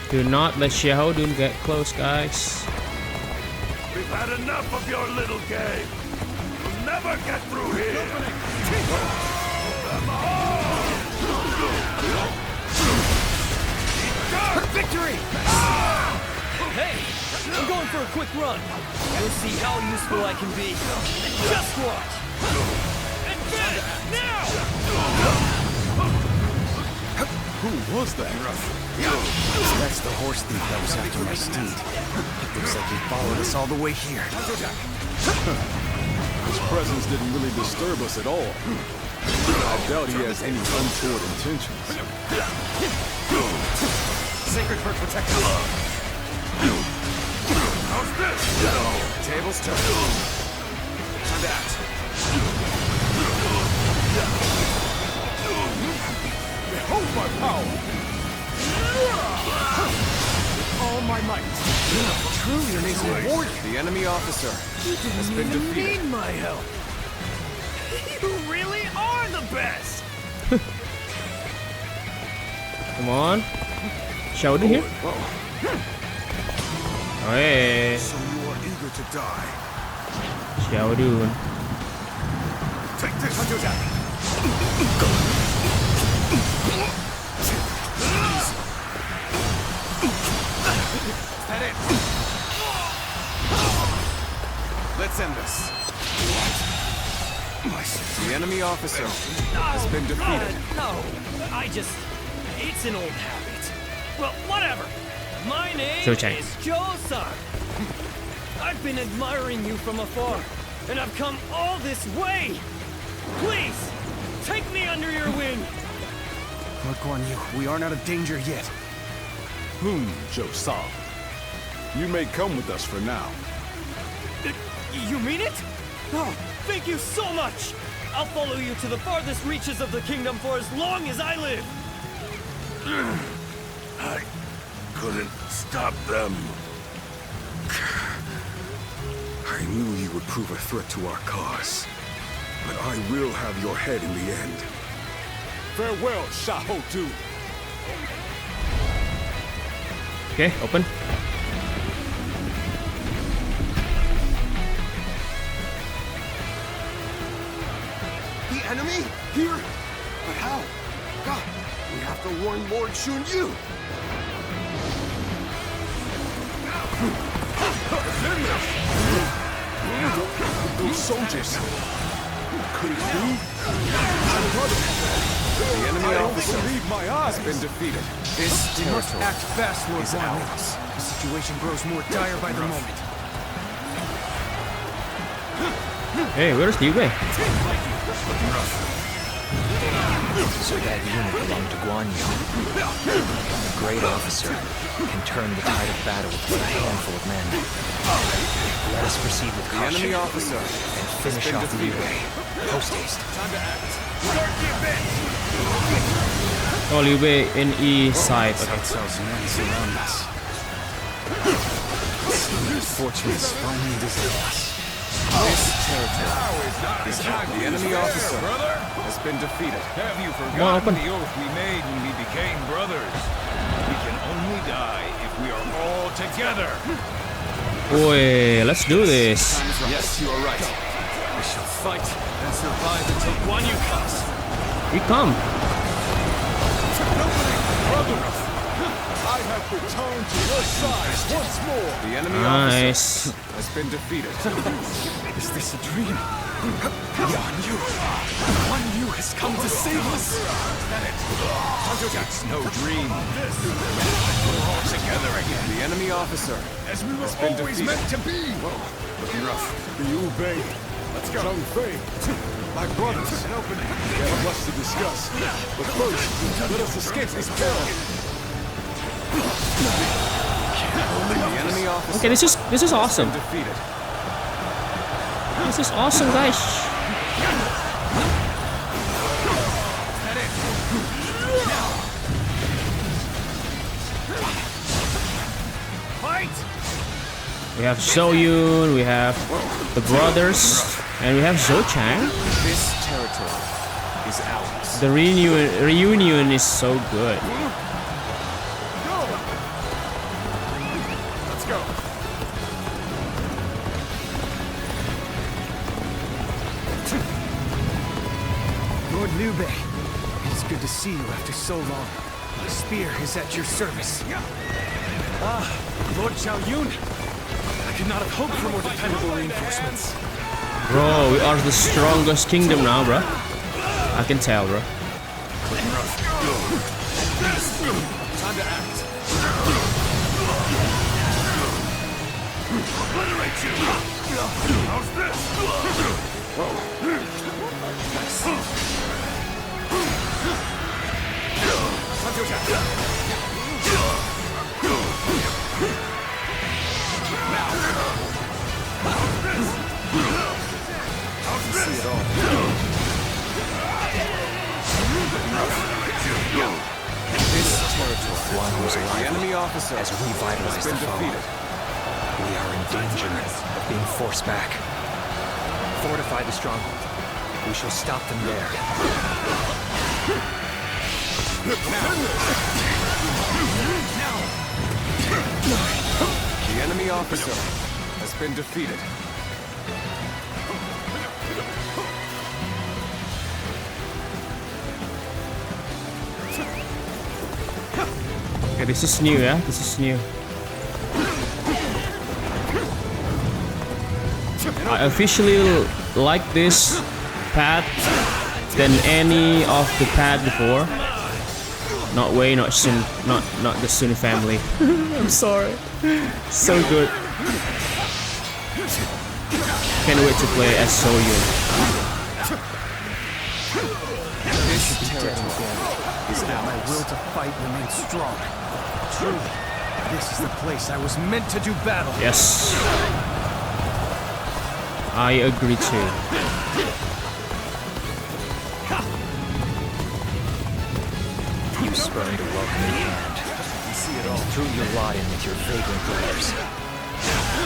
Do not let Xiahou Dun get close, guys. We've had enough of your little game! You'll never get through here! Victory! Hey! I'm going for a quick run. You'll see how useful I can be. Just watch! Advance! Now! Who was that? That's the horse thief that was after my steed. It looks like he followed us all the way here. His presence didn't really disturb us at all. I doubt he has any untoward intentions. Sacred Bird protect us. How's this? Tables turned. On that. Behold my power! With all my might. Truly amazing warrior. The enemy officer has been defeated. Need my help. You really are the best. Come on. Xiahou Dun here. Hey. So you are eager to die. Xiahou Dun. Take this, Is that it? Let's end this. The enemy officer has been defeated. No, it's an old habit. Well, whatever. My name Zhou Chang. is Zhou-san. I've been admiring you from afar, and I've come all this way. Please! Take me under your wing! Lord Guan Yu, we aren't out of danger yet. Zhou Sang. You may come with us for now. You mean it? Oh, thank you so much! I'll follow you to the farthest reaches of the kingdom for as long as I live! I couldn't stop them. I knew you would prove a threat to our cause. But I will have your head in the end. Farewell, Xiahou Du. Okay, open. The enemy? Here? But how? God, we have to warn Lord Xun Yu. Those soldiers. Could it be? My brother. The enemy officer my eyes. has been defeated. This we must act fast, Lord Guan Yu. The situation grows more dire by the moment. Hey, where's Liu Bei? So that unit belonged to Guan Yu. A great officer can turn the tide of battle with a handful of men. Let us proceed with caution. The enemy officer and finish off Liu Bei. Post haste. Time to act. Start the event! Oh, Liu Bei in E side. Okay. men surround us. Fortune is finally deserted us. This territory is out. The enemy officer has been defeated. Have you forgotten the oath we made when we became brothers? We can only die if we are all together. Boy, let's do this. Yes, you are right. We shall fight and survive until Guan Yu comes. We come. Brother, I have returned to your side once more. The enemy Nice. officer has been defeated. Is this a dream? Guan Yu has come to save us. It's no dream. We're all together again. The enemy officer As we were has been always defeated. meant to be. Looking rough. Liu Bei. Let's go. Zhang Fei. My brothers. We have much to discuss. But first, let us escape this peril. The enemy officer Okay, this is awesome. has been defeated. This is awesome, guys. We have Zhou Yun, we have the brothers, and we have Zhou Chang. This territory is ours. The reunion is so good. Let's go. Lord Liu Bei, it is good to see you after so long. The spear is at your service. Ah, Lord Xiao Yun. I could not have hoped for more dependable reinforcements. Bro, we are the strongest kingdom now, bro. I can tell, bro. Time to act. How's this? This territory, Guan Yu's the arrival enemy officer has revitalized been the foe. defeated. We are in danger of being forced back. Fortify the stronghold. We shall stop them there. The enemy officer has been defeated. Okay, this is new, yeah? This is new. I officially like this path than any of the path before. Not Wei, not Sun, not the Sun family. I'm sorry. So good. Can't wait to play as Zhou Yun. This territory is now my will to fight remains strong. Truly, this is the place I was meant to do battle. Yes. I agree too. You spurned a welcoming hand, and threw your lot in with your vagrant brothers.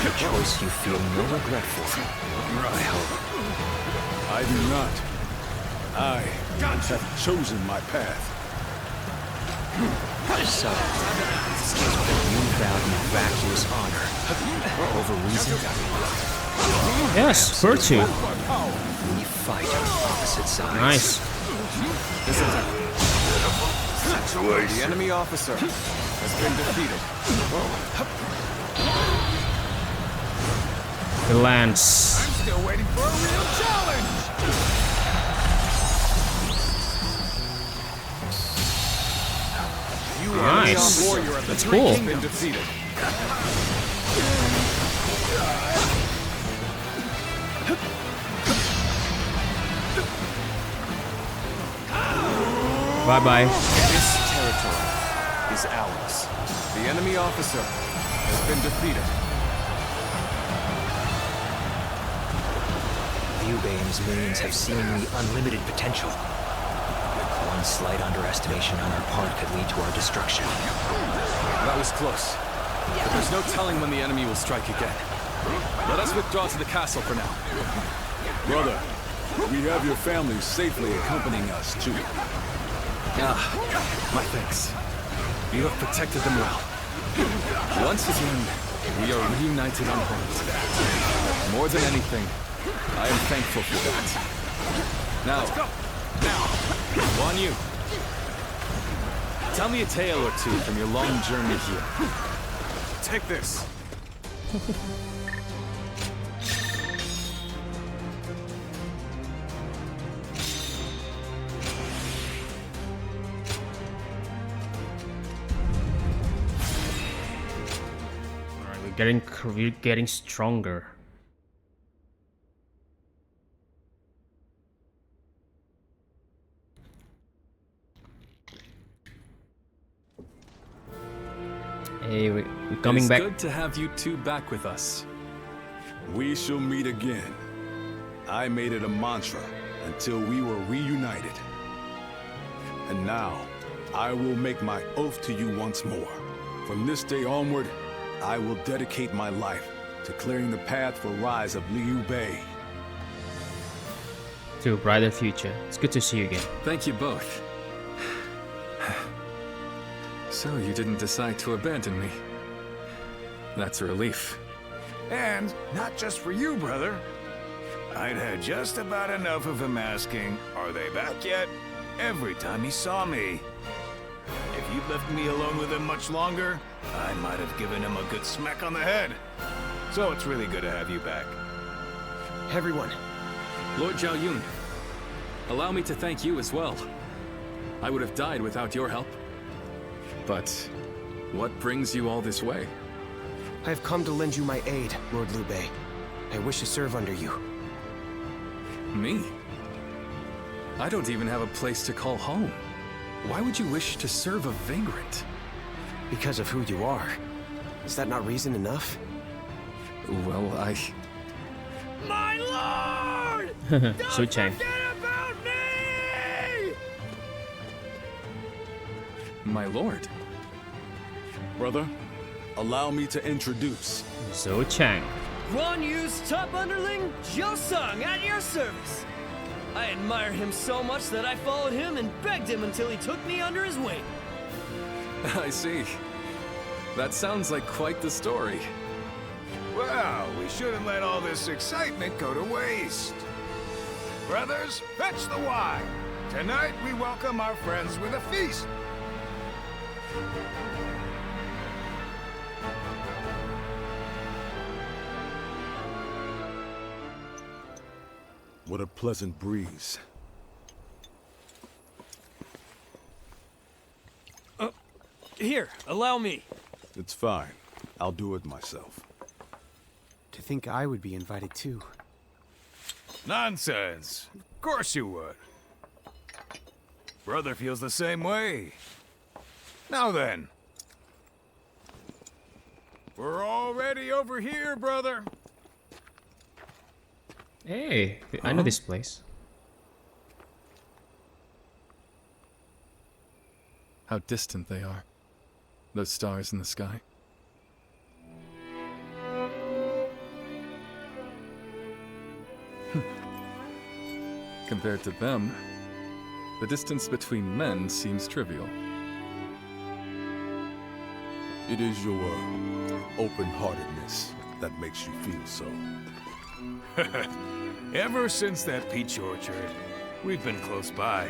A choice you feel no regret for, I hope. I do not. I have chosen my path. So, you vowed an vacuous honor over reason? Yes, virtue. We fight on opposite sides. Nice. The enemy officer has been defeated. The lance. I'm still waiting for a real challenge! Nice. That's cool. Been defeated. Bye-bye. This territory is ours. The enemy officer has been defeated. Liu Bei and his minions have seemingly unlimited potential. One slight underestimation on our part could lead to our destruction. That was close. But there's no telling when the enemy will strike again. Let us withdraw to the castle for now. Brother, we have your family safely accompanying us, too. My thanks. You have protected them well. Once again, we are reunited unharmed. More than anything, I am thankful for that. Now, Guan Yu, tell me a tale or two from your long journey here. Take this. We're getting stronger. Hey, we're coming back. It's good to have you two back with us. We shall meet again. I made it a mantra until we were reunited. And now, I will make my oath to you once more. From this day onward, I will dedicate my life to clearing the path for rise of Liu Bei. To a brighter future. It's good to see you again. Thank you both. So you didn't decide to abandon me. That's a relief. And not just for you, brother. I'd had just about enough of him asking, "Are they back yet?" every time he saw me. If you'd left me alone with him much longer, I might have given him a good smack on the head. So it's really good to have you back. Everyone. Lord Zhao Yun, allow me to thank you as well. I would have died without your help. But what brings you all this way? I have come to lend you my aid, Lord Liu Bei. I wish to serve under you. Me? I don't even have a place to call home. Why would you wish to serve a vagrant? Because of who you are. Is that not reason enough? Well, My lord! Su Chang. About me! My lord. Brother, allow me to introduce Su Chang. Guan Yu's top underling, Zhou Sung, at your service. I admire him so much that I followed him and begged him until he took me under his wing. I see. That sounds like quite the story. Well, we shouldn't let all this excitement go to waste. Brothers, fetch the wine. Tonight we welcome our friends with a feast. What a pleasant breeze. Here, allow me. It's fine. I'll do it myself. To think I would be invited too. Nonsense. Of course you would. Brother feels the same way. Now then. We're already over here, brother. Hey, I know this place. How distant they are. Those stars in the sky. Compared to them, the distance between men seems trivial. It is your open-heartedness that makes you feel so. Ever since that peach orchard, we've been close by.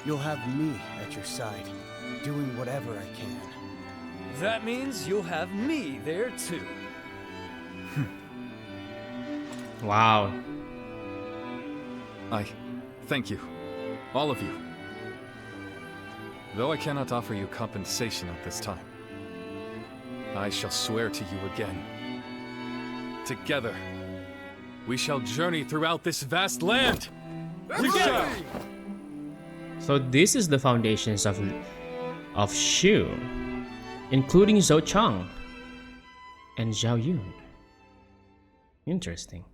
You'll have me at your side, doing whatever I can. That means you'll have me there too. Wow. I thank you, all of you. Though I cannot offer you compensation at this time, I shall swear to you again. Together, we shall journey throughout this vast land. Together! So this is the foundations of Shu, including Zhou Chang and Zhao Yun. Interesting.